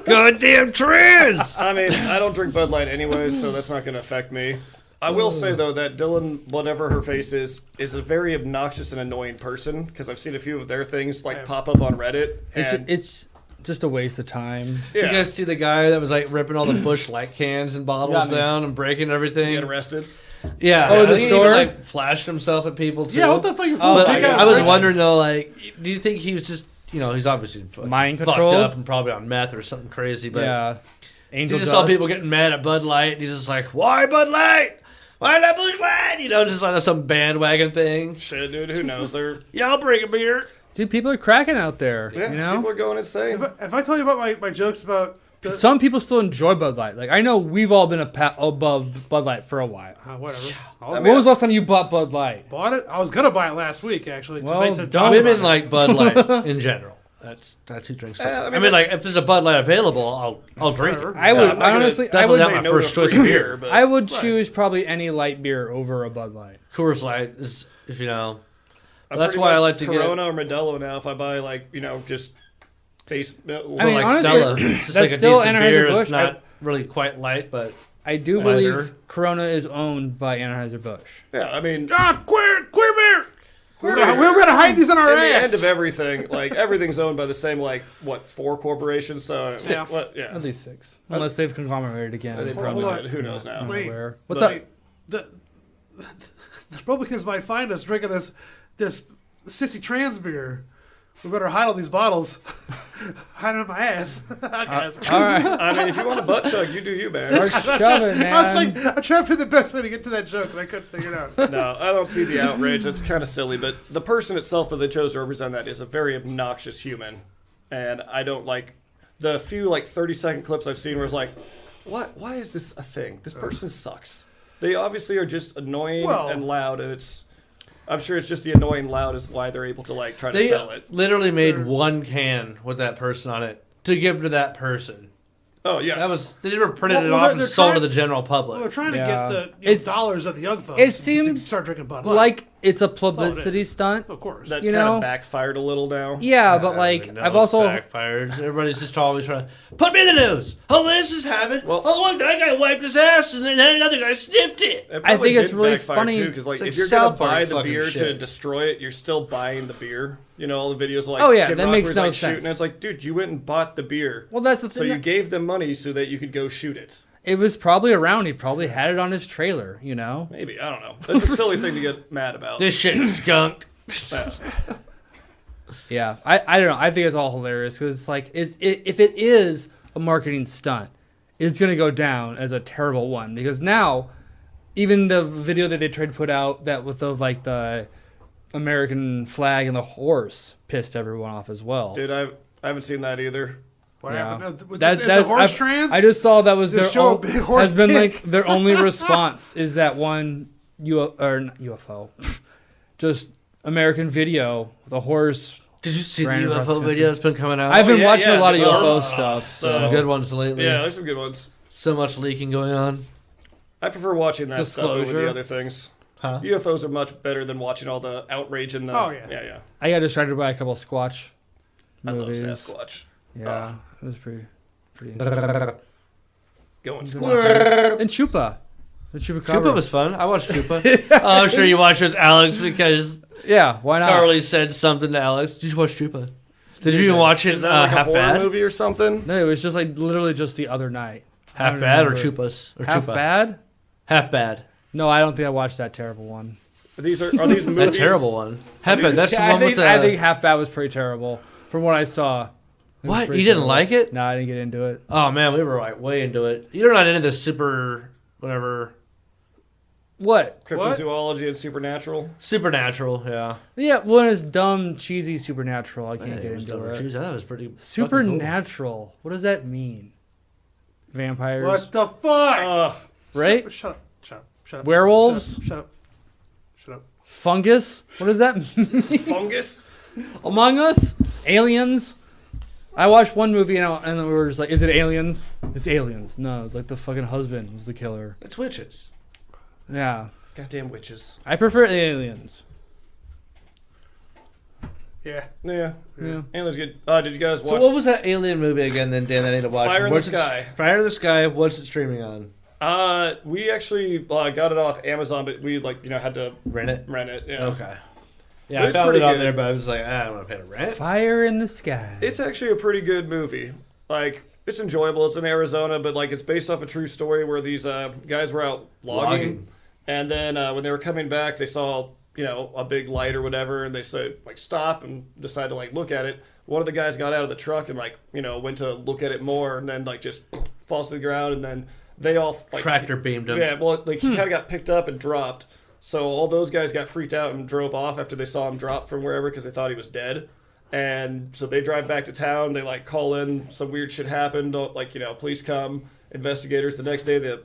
Goddamn trans! I mean, I don't drink Bud Light anyways, so that's not going to affect me. I will say, though, that Dylan, whatever her face is a very obnoxious and annoying person, because I've seen a few of their things pop up on Reddit. And It's just a waste of time. You guys see the guy that was like ripping all the Busch Light cans and bottles Got me. down and breaking everything? get arrested. Yeah. Oh, the I think he store? even, like flashed himself at people too. Yeah, what the fuck? But Take out I was right wondering though, like, do you think he was just, he's obviously Mind fucked controlled? up and probably on meth or something crazy, but Yeah. he Angel just dust. saw people getting mad at Bud Light, and he's just like, "Why Bud Light? Why not Bud Light?" Just like some bandwagon thing. Shit, dude, who knows? Yeah, I'll bring a beer. Dude, people are cracking out there. Yeah, people are going insane. If I tell you about my jokes about Some people still enjoy Bud Light. Like I know we've all been above Bud Light for a while. whatever. When was the last time you bought Bud Light? Bought it. I was gonna buy it last week actually. Well, to don't- Women like Bud Light in general. That's who drinks Bud Light. I I mean, mean, like if there's a Bud Light available, I'll drink it. Whatever. I would I'm not gonna honestly, I definitely would, not say my no first to choice free of beer. but I would choose probably any light beer over a Bud Light. Coors Light is, if you know. I'm That's pretty why I much like to get- Corona or Modelo now. If I buy just base, I mean, like honestly, Stella. It's just that's like a still decent beer. Anheuser-Busch. It's not really quite light, but I do Lighter. believe Corona is owned by Anheuser-Busch. yeah, I mean, queer beer. We're beer. gonna hide these in our in the ass. end of everything, like everything's owned by the same 4 corporations. So Six. yeah, At least 6. Unless they've conglomerated again. they I'm probably Hold on. did. Who knows now? not Wait. aware. What's But- up? the Republicans might find us drinking this sissy trans beer. We better hide all these bottles. Hide them in my ass. All right. I mean, if you want a butt chug, you do you, man. Start shoving, man. I was like, I'm trying to find the best way to get to that joke, and I couldn't figure it out. No, I don't see the outrage. It's kind of silly, but the person itself that they chose to represent that is a very obnoxious human, and I don't like the few 30-second clips I've seen where it's like, what? Why is this a thing? This person sucks. They obviously are just annoying Well- and loud, and I'm sure it's just the annoying loud is why they're able to try to they sell it. literally made one can with that person on it to give to that person. Oh yeah, They never printed it Well, off and they're sold to trying- the general Well, public. they're trying to Yeah. get the It's- dollars of the young folks. it to seems start drinking Bud Light. like it's a all it publicity is. stunt. Of course. that you kind know? of backfired a little now. Yeah, but I don't like even know I've it's also backfired. Everybody's just always trying to put me in the news. Oh, this is happening. Well- Oh, look, that guy wiped his ass and then another guy sniffed it. It I probably think it's did really backfire, funny- too, because It's like if you're gonna South Park buy the fucking beer to shit. destroy it, you're still buying the beer. All the videos of Oh, yeah, Kid that Rock makes where he's, no shooting. sense. It's like, dude, you went and bought the beer, well, that's the so thing. you gave them money so that you could go shoot it. It was probably around. He probably had it on his trailer. Maybe, I don't know. That's a silly thing to get mad about. This shit skunked. Yeah. Yeah, I don't know. I think it's all hilarious because it's like if it is a marketing stunt, it's gonna go down as a terrible one because now, even the video that they tried to put out that with the American flag and the horse pissed everyone off as well. Dude, I haven't seen that either. What Yeah. happened? That's Is a horse I've- trans? I just saw that was Just their show a big horse has been dick. like their only response is that one not UFO, just American video with a horse. Did you see the Ran across UFO the country. video that's been coming out? I've been yeah, watching yeah, a lot of the- UFO stuff. so- Some good ones lately. Yeah, there's some good ones. So much leaking going on. I prefer watching that stuff over Disclosure. the other things. Huh? UFOs are much better than watching all the outrage and the. Oh, yeah. Yeah. I got distracted by a couple of Squatch I love movies. Sasquatch. Yeah, it was pretty interesting. Going And Squatch. Chupa. The Chupacabra. Chupa was fun. I watched Chupa. Oh, I'm sure you watched it with Alex because Yeah, why not? Carly said something to Alex. Did you watch Chupa? Did you even watch it Is that like a half horror bad? movie or something? No, it was just like literally just the other night. I Half don't bad or remember. Chupas? Or Half Chupa? bad? Half bad. No, I don't think I watched that terrible one. Are these movies? That terrible one. Half bad. That's the one with the. I think Half Bad was pretty terrible from what I saw. It was What? pretty You didn't terrible. like it? No, I didn't get into it. Oh man, we were like way into it. You're not into the super whatever What? Cryptozoology and supernatural. supernatural. Yeah. Yeah, one is dumb, cheesy supernatural. I can't It get was into dumb or it. cheesy. That was pretty fucking Supernatural. What does that mean? Vampires, What the fuck? right? Shut up. Shut up. Shut up. Werewolves? Shut up. Shut up. Fungus. What does that mean? Fungus. Among Us? Aliens? I watched one movie and then we were just like, is it aliens? It's aliens. No, it's like the fucking husband was the killer. cool. It's witches. Yeah. Goddamn witches. I prefer aliens. Yeah. Yeah. Yeah. Aliens good. Did you guys watch? So what was that alien movie again? Then Dan, I need to watch. Fire in the What's it- Sky. Fire in the Sky. What's it streaming on? We actually got it off Amazon, but we had to Rent it. rent it. Yeah. Okay. But Yeah, I it's found it pretty on good. there, but I was like, I don't want to pay the rent. Fire in the sky. It's actually a pretty good movie. Like, it's enjoyable. It's in Arizona, but like it's based off a true story where these guys were out logging. And then when they were coming back, they saw, a big light or whatever, and they said, like, stop and decided to, like, look at it. One of the guys got out of the truck and, like, went to look at it more and then, like, just falls to the ground. And then they all, like, Tractor beamed him. yeah, well, like, he kind of got picked up and dropped. So all those guys got freaked out and drove off after they saw him drop from wherever because they thought he was dead. And so they drive back to town. They, like, call in. Some weird shit happened. Like, police come. Investigators the next day they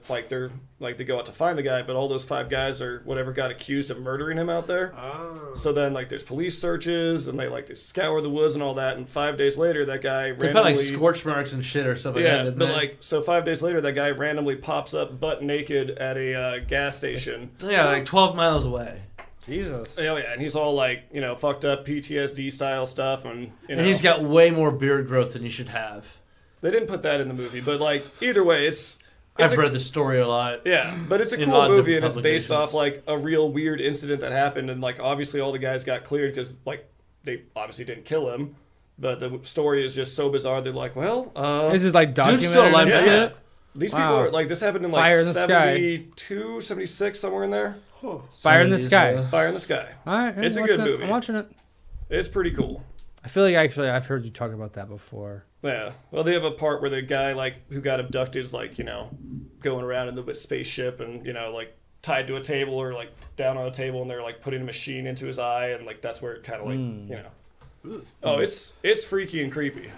go out to find the guy, but all those 5 guys or whatever got accused of murdering him out there. So then like there's police searches and they scour the woods and all that, and 5 days later that guy They randomly found like scorch marks and shit or something. yeah, like that, but didn't like so 5 days later that guy randomly pops up butt naked at a gas station. they? Yeah, like 12 miles away. Jesus. Oh yeah, and he's all like fucked up PTSD style stuff, and And he's got way more beard growth than you should have. they didn't put that in the movie, but like either way it's I've a- read the story a lot. Yeah, but it's a In a cool lot of movie, and different it's based off publications. like a real weird incident that happened, and like obviously all the guys got cleared because like they obviously didn't kill him, but the story is just so bizarre. They're like, well, This is like Dude's documented still alive, and yeah. shit. These Wow. people are like this happened in like Fire in the sky. 72, 76, somewhere in there. Fire in the 70s, sky. Fire in the Sky. All right, It's a I'm good watching it. movie. I'm watching it. It's pretty cool. I feel like actually I've heard you talk about that before. Yeah. Well, they have a part where the guy like who got abducted is like going around in the spaceship and like tied to a table or like down on a table, and they're like putting a machine into his eye, and like that's where it kind of like Oh, it's freaky and creepy.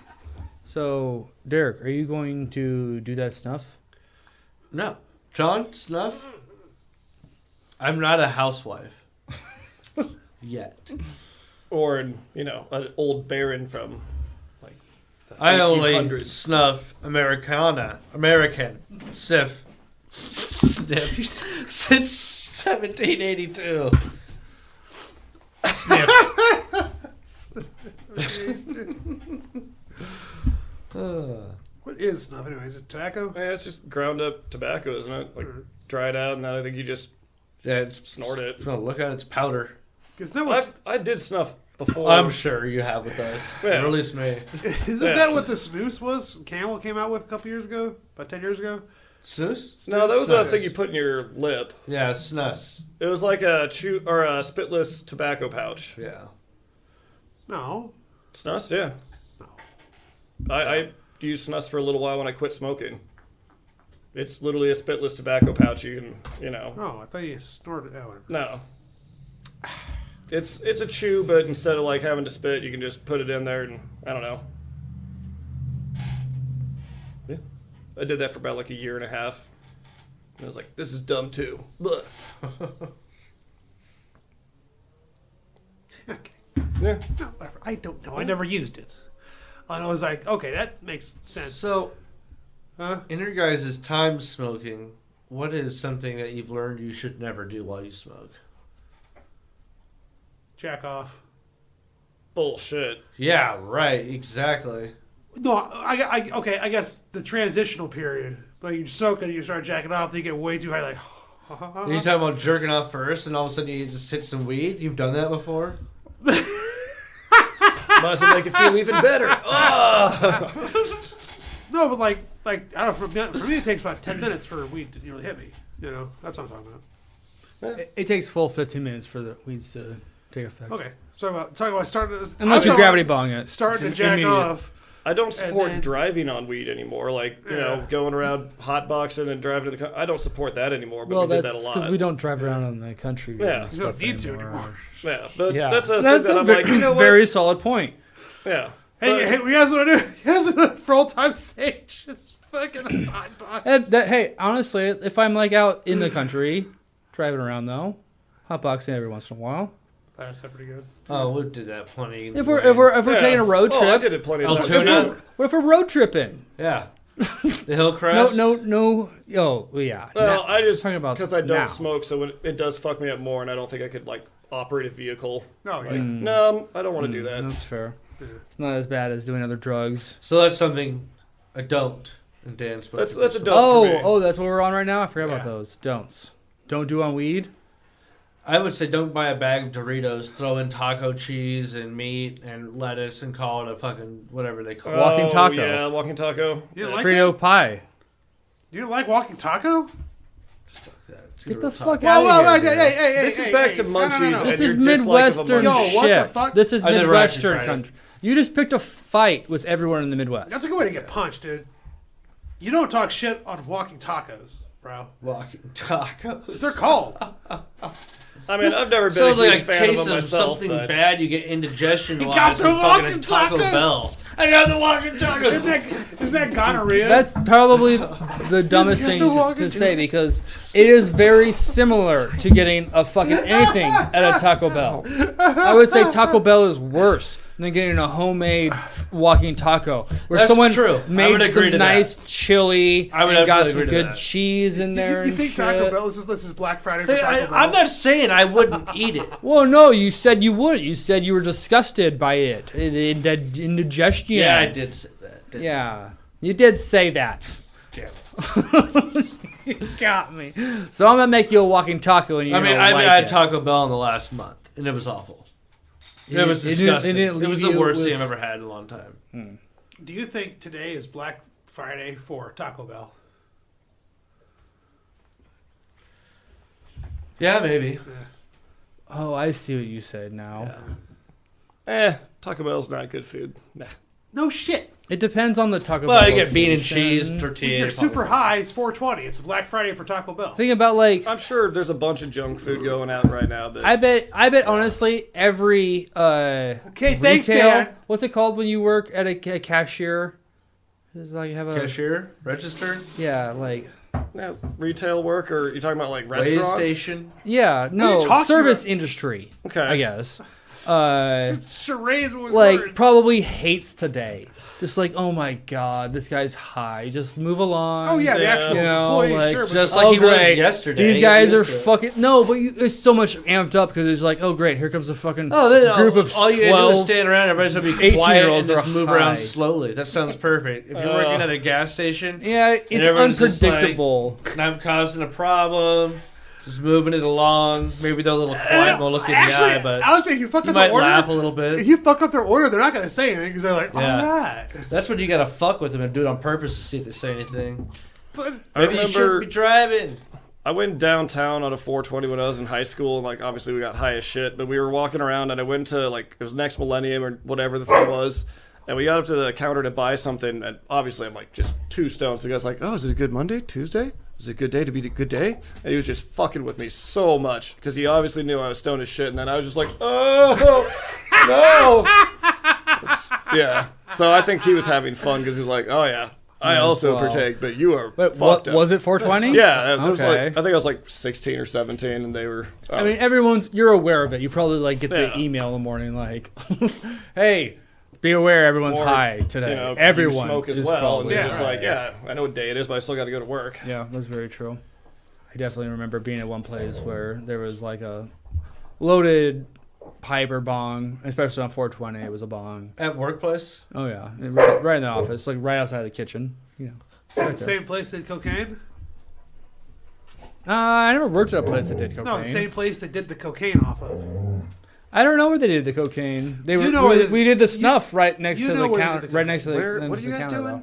So, Derek, are you going to do that snuff? No. John, snuff? I'm not a housewife. Yet. Or an old baron from like the I only 1800s. snuff American, sniff since 1782. Sniff. What is snuff anyway? Is it tobacco? Yeah, it's just ground up tobacco, isn't it? Like dried out, and then I think you just Yeah, it's snort it. if you look at it, it's powder. Because that was I did snuff before. I'm sure you have with us. Yeah. Or at least me. isn't Yeah. that what the snooze was? Camel came out with a couple years ago, about 10 years ago. Snus? No, that was a Snus. thing you put in your lip. Yeah, snus. It was like a chew or a spitless tobacco pouch. Yeah. No, Snus, yeah. I used snus for a little while when I quit smoking. It's literally a spitless tobacco pouch. You can, oh, I thought you snorted. Oh, whatever. no. It's a chew, but instead of like having to spit, you can just put it in there, and I don't know. Yeah, I did that for about like a year and a half. And I was like, this is dumb too. Blech. Okay. Yeah. No, whatever. I don't know. I never used it. And I was like, okay, that makes sense. So, Huh? in your guys' time smoking, what is something that you've learned you should never do while you smoke? Jack off. Bullshit. Yeah, right. Exactly. No, okay, I guess the transitional period. Like you smoke and you start jacking off, then you get way too high, like. Are you talking about jerking off first, and all of a sudden you just hit some weed? You've done that before? Might as well make it feel even better. No, but like I don't know. For me, it takes about 10 minutes for weed to really hit me. You know, that's what I'm talking about. It takes full 15 minutes for the weeds to take effect. Okay, so talk about starting. Unless you gravity bong it. Starting to It's jack immediate. off. I don't support then- driving on weed anymore. Like, you know, Yeah. going around hotboxing and driving to the... I don't support that anymore, but Well, we did that that's a lot. because we don't drive around in the country. Yeah. and You don't stuff need to anymore. Yeah, but Yeah, that's a thing that's that a I'm like, you know what? very solid point. Yeah. Hey, we guys want to do? Yes, for old time's sake, just fucking hot box. Hey, honestly, if I'm like out in the country, driving around though, hotboxing every once in a while. That's pretty good. Oh, we did that plenty. If we're taking a road Oh, I trip, did it plenty of Oh, times. tune in. what if we're road tripping? Yeah. The Hillcrest? No. Oh, yeah. Well, Now- I just... talking about Because I don't now. smoke, so it does fuck me up more, and I don't think I could, like, operate a vehicle. Oh yeah. Like, no, I don't want to do that. That's fair. Yeah. It's not as bad as doing other drugs. So that's something I don't in Dan's book. That's a don't for me. Oh, that's what we're on right now. I forgot about Yeah. those don'ts. Don't do on weed. I would say don't buy a bag of Doritos, throw in taco cheese and meat and lettuce and call it a fucking whatever they call it. Walking taco. Yeah, walking taco. You didn't like Frito pie. You didn't like walking taco? Fuck that. It's Get gonna the retire. fuck out Whoa, of here. hey, This is back to munchies. No. and This is your dislike of a Midwestern Yo, munchie. what the shit. fuck? This is I've never actually Midwestern tried it. country. You just picked a fight with everyone in the Midwest. That's a good way to get punched, dude. You don't talk shit on walking tacos, bro. Walking tacos. They're called. I mean, I've never been Sounds a like huge a fan of case them of myself, something but... bad you get indigestion You wise got from the fucking walking Taco tacos. Bell. I got the walking tacos. Isn't that gonorrhea? That's probably the dumbest Just thing the to walking say because it is very similar to getting a fucking anything at a Taco Bell. I would say Taco Bell is worse than getting a homemade walking taco where That's someone true. I would made agree some to that. nice chili I would and got absolutely some agree to good that. cheese in there. You and think shit. Taco Bell? This is Black Friday for Hey, Taco Bell. I'm not saying I wouldn't eat it. Well, no, you said you wouldn't. You said you were disgusted by it. Indigestion. Yeah, I did say that. didn't Yeah, you did say that. Damn. You got me. So I'm gonna make you a walking taco, and you I mean, don't I like had it. Taco Bell in the last month, and it was awful. It was It didn't- disgusting. it didn't It was leave the you worst thing with- I've ever had in a long time. Do you think today is Black Friday for Taco Bell? Yeah, maybe. Oh, I see what you said now. Taco Bell's not good food. Nah. No shit. It depends on the Taco Well, Bell. you get bean and location. cheese, If tortilla. you're super high, it's 420. It's Black Friday for Taco Bell. Think about like I'm sure there's a bunch of junk food going out right now, but I bet honestly every Okay, thanks, retail. Dad. What's it called when you work at a cashier? It's like you have a Cashier, register, yeah, like yeah, retail work, or you talking about like weigh restaurants? station. yeah, you no talking service industry. Okay. I guess. It's charades with Like words. probably hates today. Just like, oh my god, this guy's high. Just move along. Oh yeah, the Yeah. actual You know, employee, like, sure. But Just Oh, like he was great. yesterday. These He guys was are used to it. fucking no, but it's so much amped up because it's like, oh great, here comes a fucking Oh, then group of all you gotta do 12. is stand around. Everybody's gonna be quiet and 18-year-olds just are move high. around slowly. That sounds perfect. If you're working at a gas station, Yeah, it's everyone's just like- unpredictable. not causing a problem, just moving it along. Maybe they're a little quiet, won't look you in the actually, eye, but I was saying, if you fuck you up might their order, laugh a little if bit. you fuck up their order, they're not gonna say anything because they're like, Yeah. all right. That's when you gotta fuck with them and do it on purpose to see if they say anything. But I Maybe you remember shouldn't be driving. I went downtown on a 420 when I was in high school, and like obviously we got high as shit, but we were walking around, and I went to like it was Next Millennium or whatever the thing was, and we got up to the counter to buy something, and obviously I'm like just 2 stones. The guy's like, "Oh, is it a good Monday, Tuesday?" is it a good day to be a good day? And he was just fucking with me so much because he obviously knew I was stoned as shit. And then I was just like, oh, no. Yeah. So I think he was having fun because he's like, oh, yeah, I also partake, but you are But fucked what up. was it? 420? Yeah. It was like, Okay. I think I was like 16 or 17 and they were. I mean, you're aware of it. You probably like get the Yeah. email in the morning like, hey, be aware everyone's Or, high today. you know, Everyone you smoke as is well. And probably you're Yeah, just right. like, yeah, I know what day it is, but I still got to go to work. Yeah, that's very true. I definitely remember being at one place where there was like a loaded pipe or bong, especially on 420. It was a bong. At workplace? Oh yeah, right in the office, like right outside the kitchen. You know, right there. Same place that did cocaine? I never worked at a place that did cocaine. No, the same place that did the cocaine off of. I don't know where they did the cocaine. They were. You know we did the snuff right next you to know the where they counter. did the Right next to the. Where- next what are to you the guys counter, doing?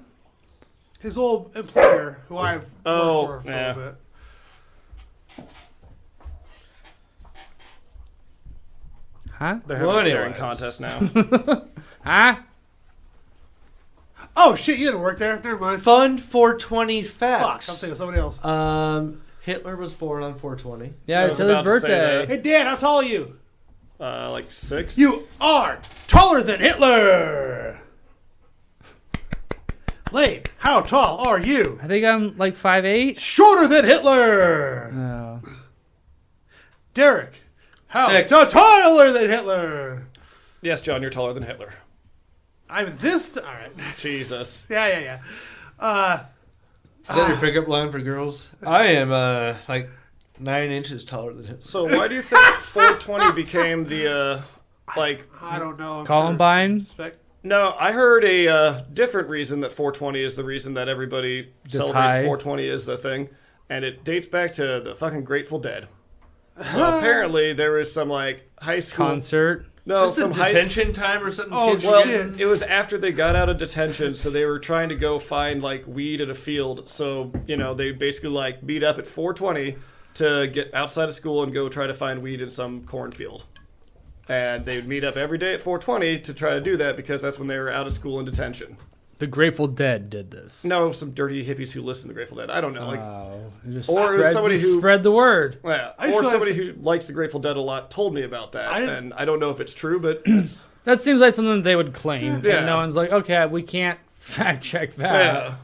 His old employer, who I've Oh, worked for a yeah. little bit. though. Huh? They're having Well, a staring anyways. contest now. Huh? Oh, shit, you didn't work there? Never mind. Fun 420 Fuck, facts. I'm thinking of somebody else. Hitler was born on 420. Yeah, I it's was his about to say birthday. Hey, Dan, how tall are you? Like 6. You are taller than Hitler! Lane, how tall are you? I think I'm like 5'8". Shorter than Hitler! No. Derek, how 6. taller than Hitler? Yes, John, you're taller than Hitler. I'm this. Alright. Jesus. Yeah. Is that your pickup line for girls? I am like 9 inches taller than him. So why do you think 420 became the like? I don't know. I'm Columbine? Sure No, I heard a different reason that 420 is the reason that everybody celebrates high. 420 is the thing, and it dates back to the fucking Grateful Dead. So apparently there was some like high school Concert. no Just a some high detention time or something? Oh, kids were Well, getting? it was after they got out of detention, so they were trying to go find like weed at a field. So they basically like meet up at 420 to get outside of school and go try to find weed in some cornfield. And they would meet up every day at 420 to try to do that because that's when they were out of school in detention. The Grateful Dead did this. No, some dirty hippies who listen to Grateful Dead. I don't know, like. Wow. Just Or it was somebody who- spread the word. Yeah, I or just somebody realized who likes the Grateful Dead a lot told me about that, I- and I don't know if it's true, but it's, That seems like something they would claim. Yeah. And no one's like, okay, we can't fact check that. yeah.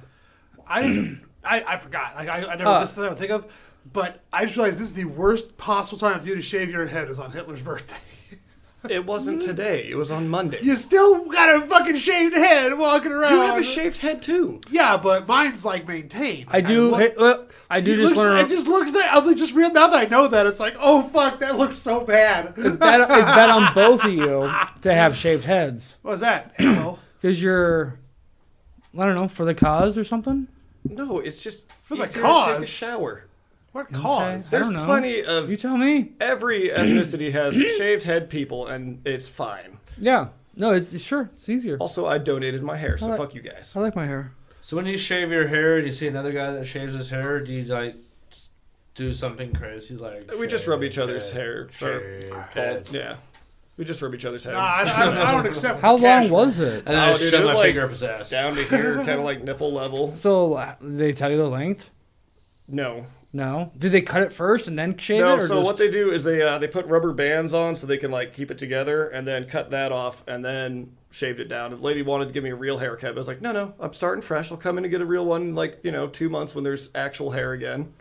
I forgot. I never this is what I think of. But I just realized this is the worst possible time for you to shave your head is on Hitler's birthday. It wasn't today. It was on Monday. You still got a fucking shaved head walking around. You have a shaved head too. Yeah, but mine's like maintained. I do. I do just want It to. just looks like I'm just real. Now that I know that, it's like, oh fuck, that looks so bad. It's bad on both of you to have shaved heads What was that? Asshole? because you're, I don't know, for the cause or something. No, it's just For the easier to take a cause? shower. What cause? I There's don't know. plenty of You tell me. every ethnicity has shaved head people, and it's fine. Yeah. No, it's sure. It's easier. Also, I donated my hair, so Alright. fuck you guys. I like my hair. So when you shave your hair and you see another guy that shaves his hair, do you like do something crazy like? We just rub each other's shaved hair. Or Shaved head. head. Yeah, we just rub each other's head. Nah, I don't accept. How long casual. was it? And then I Oh, dude, shove it was my like finger up his ass. Down to here, kind of like nipple level. So they tell you the length? No. No. Did they cut it first and then shave No, it? Or so just... what they do is they put rubber bands on so they can like keep it together and then cut that off and then shaved it down. And the lady wanted to give me a real haircut, but I was like, no, I'm starting fresh. I'll come in and get a real one in like 2 months when there's actual hair again.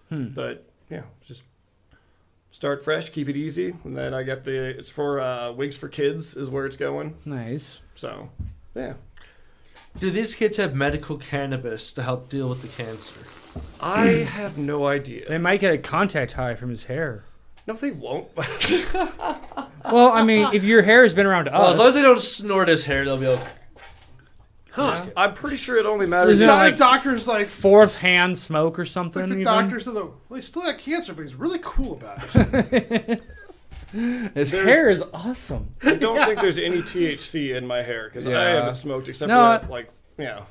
But yeah, just start fresh, keep it easy, and then I got it's for Wigs for Kids is where it's going. Nice. So yeah, Do these kids have medical cannabis to help deal with the cancer? I have no idea. They might get a contact high from his hair. No, they won't. Well, I mean, if your hair has been around Well, us, as long as they don't snort his hair, they'll be okay. Huh? I'm pretty sure it only matters. Is it The like doctor's like, fourth hand smoke or something. the even? doctors are the. Well, he still got cancer, but he's really cool about it. His hair is awesome. I don't think there's any THC in my hair because I Yeah. haven't smoked except No, for that,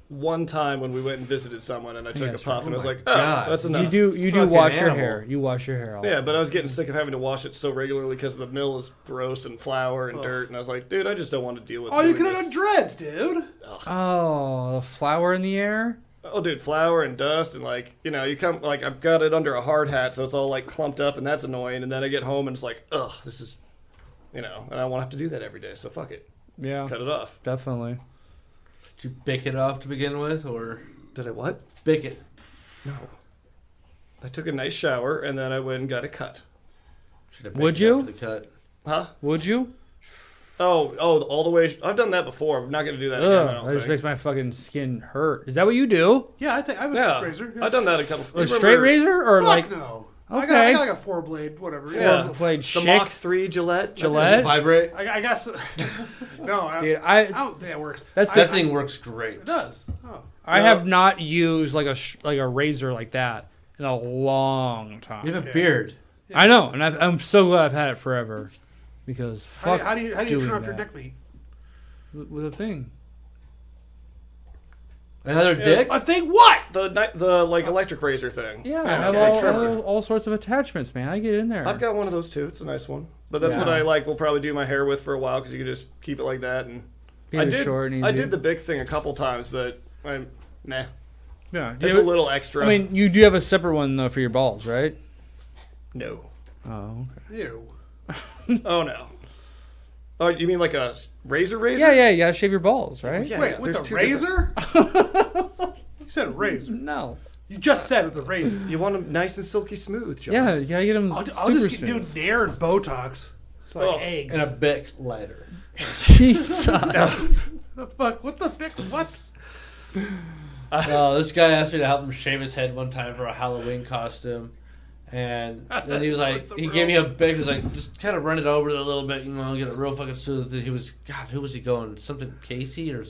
one time when we went and visited someone and I took Yeah, a sure. puff and I was like, oh, God. that's enough. You do Fucking wash your animal. hair. You wash your hair. Also. Yeah, but I was getting sick of having to wash it so regularly because the mill is gross and flour and dirt, and I was like, dude, I just don't want to deal with. Oh, you doing could have this. done dreads, dude. Oh, the flower in the air. Oh, dude, flour and dust and like, you come like I've got it under a hard hat, so it's all like clumped up and that's annoying. And then I get home and it's like, ugh, this is, and I won't have to do that every day. So fuck it, Yeah, cut it off. definitely. Did you bick it off to begin with, or Did I what? bick it? No. I took a nice shower and then I went and got it cut. Should have Would bicked it you? after the cut. Huh? Would you? Oh, all the way. I've done that before. I'm not gonna do that again. I Ugh, don't that just think. makes my fucking skin hurt. Is that what you do? Yeah, I have a Yeah, razor. I've done that a couple. A you straight remember razor or Fuck like no. Okay. I got like a 4-blade, whatever. Yeah. blade the chick? Mach 3 Gillette? Gillette? Vibrate. I guess. No, I Dude, don't think it works. that's That the thing works great. It does. Oh. I have not used like a razor like that in a long time. You have a Yeah. beard. I know, and I'm so glad I've had it forever because fuck How do you doing trim up your that. neck meat? With a thing. Another dick? A thing what? The like electric razor thing. Yeah, I okay. have Like trimmer. all sorts of attachments, man. I get in there. I've got one of those too. It's a nice one. But that's what Yeah. I like. Will probably do my hair with for a while because you can just keep it like that. And Keep it short and I easy. did the big thing a couple times, but I'm meh. Yeah, do It's you a have- little extra. I mean, you do have a separate one though for your balls, right? no. Oh, okay. Ew. Oh no. Oh, you mean like a razor? Yeah, you gotta shave your balls, right? Yeah, Wait, with there's the two razor? You said razor. No. You just said with the razor. You want them nice and silky smooth, John. Yeah, you gotta get them I'll super just do smooth. Nair and Botox. Like Oh, eggs. And a bic lighter. Jesus. The fuck? What the bic? What? Oh, this guy asked me to help him shave his head one time for a Halloween costume. And then he was like, That's he so gave me a gross. bic. He was like, just kind of run it over it a little bit, get it real fucking smooth. And he was, God, who was he going? Something Casey or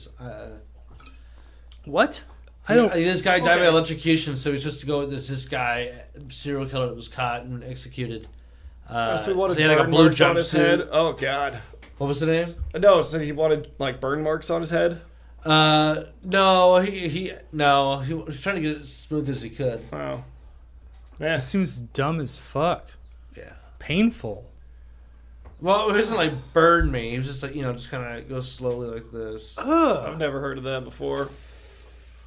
What? I don't. This guy died by Okay. electrocution, so he's supposed to go with this guy, serial killer that was caught and executed. So he wanted he had like a burn blue marks on his head. jumpsuit. Oh god. What was the name? No, so he wanted like burn marks on his head. No, he was trying to get it as smooth as he could. Wow. It Yeah. seems dumb as fuck. Yeah. Painful. Well, it wasn't like burn me. It was just like, just kind of go slowly like this. Ugh. I've never heard of that before.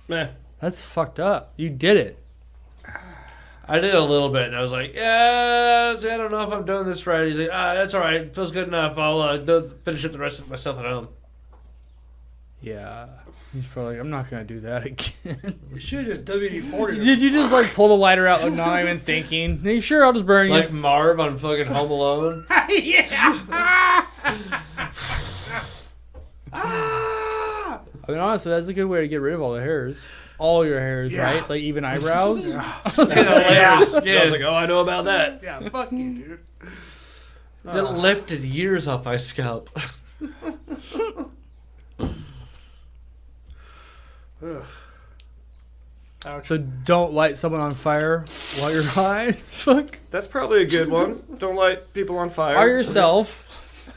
Meh. That's fucked up. You did it. I did a little bit, and I was like, yeah, I don't know if I'm doing this right. He's like, that's all right. Feels good enough. I'll finish up the rest of myself at home. Yeah. He's probably like, I'm not gonna do that again. You should have just WD-40. Did you just like pull the lighter out, like not even thinking? Are you sure? I'll just burn you. Like Marv on fucking Home Alone. Yeah. I mean, honestly, that's a good way to get rid of all the hairs. All your hairs, Yeah. right? Like even eyebrows. And a layer of I skin. was like, oh, I know about that. Yeah, fuck you, dude. That lifted years off my scalp. Ugh. Ouch. So don't light someone on fire while you're high. Fuck. That's probably a good one. Don't light people on fire. Or yourself.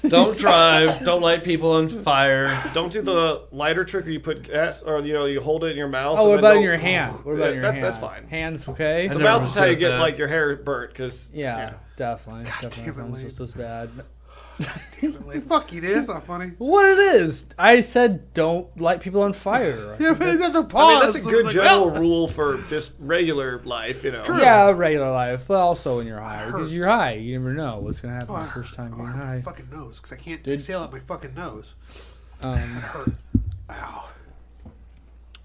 Don't drive. Don't light people on fire. Don't do the lighter trick where you put gas, or you hold it in your mouth. Oh, and what then about in don't- your hand? What about in your that's, hand? That's fine. Hands, okay? I The never mouth was is how you good get at that. like your hair burnt, because Yeah, definitely. damn Definitely it, sounds Lee. just as bad. Like, fuck you, dude. It's not funny. What it is? I said don't light people on fire. Yeah, but it's at the I pause. mean, that's a so good it's like, general well, rule for just regular life, Yeah, regular life, but also when you're high. hurt. Because you're high. You never know what's going to happen Oh, the first time oh, getting I hurt my high. fucking nose because I can't Dude. exhale out my fucking nose. It Um, hurt. Ow.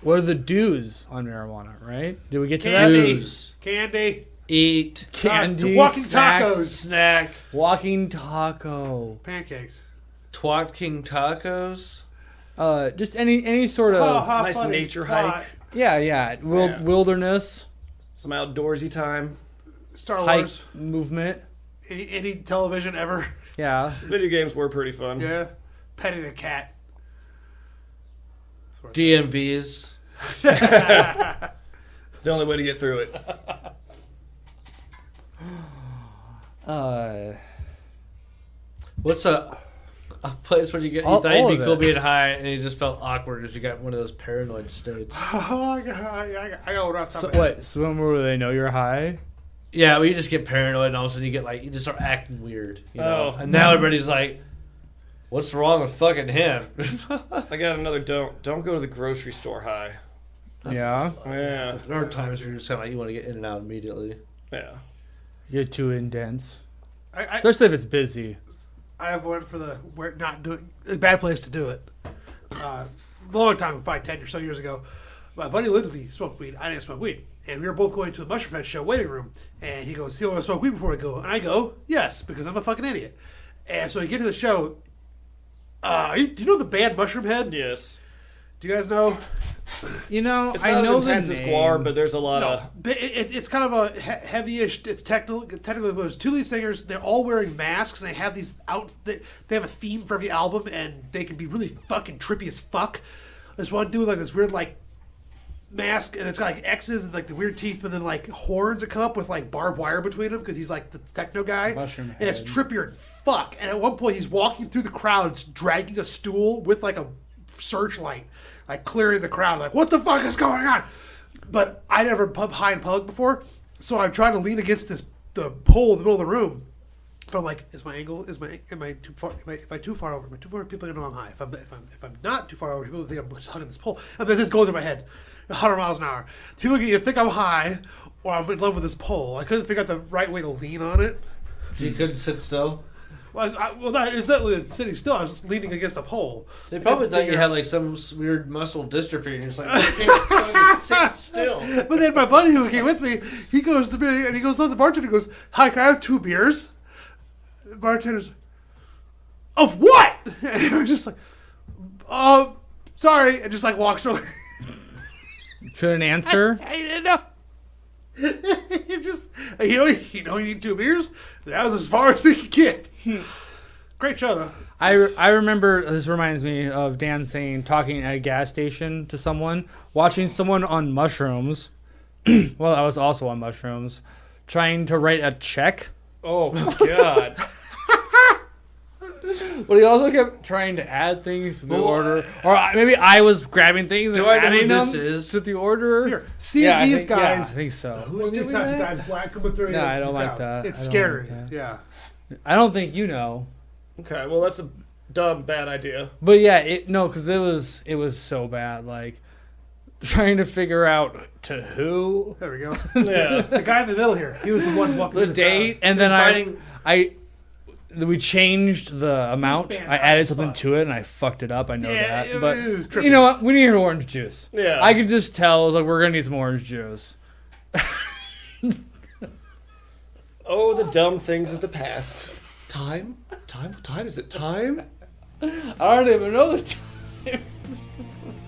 what are the do's on marijuana, right? Did we get to that? Candy. Dudes. Candy. Eat. Candy, walking snacks, tacos. Snack. walking taco. Pancakes. Twat King tacos. Just any sort of Nice funny. nature Hot. hike. yeah. Wilderness Some outdoorsy time. Star hike Wars. movement. Any television ever. Yeah, Video games were pretty fun. Yeah. Petting a cat. DMVs. It's the only way to get through it. What's a place where you All- thought all you'd be of cool it. being high and you just felt awkward because you got one of those paranoid states? Oh, I got one off the top so of my head. what? Swim where they know you're high. Yeah, well, you just get paranoid and all of a sudden you just start acting weird, Oh. And now everybody's like, "What's wrong with fucking him?" I got another don't. Don't go to the grocery store high. Yeah. Yeah. There are times where you just kind of like you want to get in and out immediately. Yeah. You're too intense. I Especially if it's busy. have one for the where not doing a bad place to do it. A long time, probably 10 or so years ago. My buddy lived with me, smoked weed. I didn't smoke weed. And we were both going to the Mushroom Head show waiting room. And he goes, "Do you want to smoke weed before we go?" And I go, "Yes," because I'm a fucking idiot. And so we get to the show. Do you know the band Mushroom Head? Yes. Do you guys know? You know, It's I not know as intense the as name. Guar, but there's a lot No, of. but it's kind of a heavyish. It's technically there's two lead singers. They're all wearing masks, and they have these they have a theme for every album, and they can be really fucking trippy as fuck. There's one dude with like this weird like mask, and it's got like X's and like the weird teeth, but then like horns that come up with like barbed wire between them because he's like the techno guy. Mushroom and it's Head. trippier than fuck. And at one point, he's walking through the crowd, dragging a stool with like a searchlight, like clearing the crowd. Like, what the fuck is going on? But I never pub high in public before, so I'm trying to lean against the pole in the middle of the room. But I'm like, is my angle? Am I too far? Am I too far over? Am I too far? People are gonna know I'm high. If I'm not too far over, people think I'm just hugging this pole. And then this goes in my head, 100 miles an hour. People either think I'm high or I'm in love with this pole. I couldn't figure out the right way to lean on it. You couldn't sit still. It's not sitting still. I was just leaning against a pole. They probably thought you had like some weird muscle dystrophy, and you're just like, I can't fucking sit still. But then my buddy who came with me, he goes to me and he goes on. The bartender goes, "Hi, can I have 2 beers?" The bartender's, "Of what?" And I was just like, sorry," and just like walks away. Couldn't answer. I didn't know. You just, you need 2 beers. That was as far as he could get. Great show though. I remember, this reminds me of Dan saying, talking at a gas station to someone, watching someone on mushrooms. Well, I was also on mushrooms, trying to write a check. Oh, God. But he also kept trying to add things to the order. Or maybe I was grabbing things Do and I know adding who this them is? to the order. Here, see Yeah, I these think- yeah, I guys. think so. When these types of guys black coming through. No, I the don't like crowd. that. It's I don't scary. like that. Yeah. I don't think you know. Okay, well, that's a dumb, bad idea. But yeah, because it was so bad. Like, trying to figure out to who, There we go. Yeah. The guy in the middle here. He was the one walking the through date, crowd. and then biting- we changed the amount. bad I added as something fuck. to it, and I fucked it up. I know Yeah, that. it But was trippy. you know what? We need an orange juice. Yeah. I could just tell. I was like, we're gonna need some orange juice. Oh, the dumb things of the past. Time? What time is it? Time? I don't even know the time.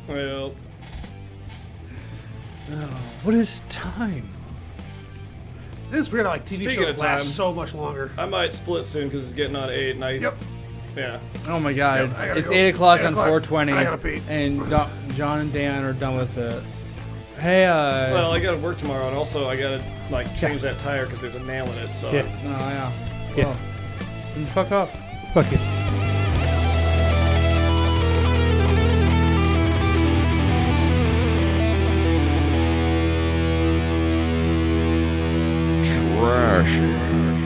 Well, What is time? It is weird how like TV Speaking shows of last time. so much longer. I might split soon because it's getting on 8, and I... Yep. Yeah. Oh my God! I gotta It's go. 8 o'clock 8 on o'clock. 420, I gotta pee. and John and Dan are done with it. Hey, Well, I gotta work tomorrow, and also I gotta, like, change that tire because there's a nail in it, so... Oh yeah. Yeah. Well, then fuck off. Fuck it. Trash.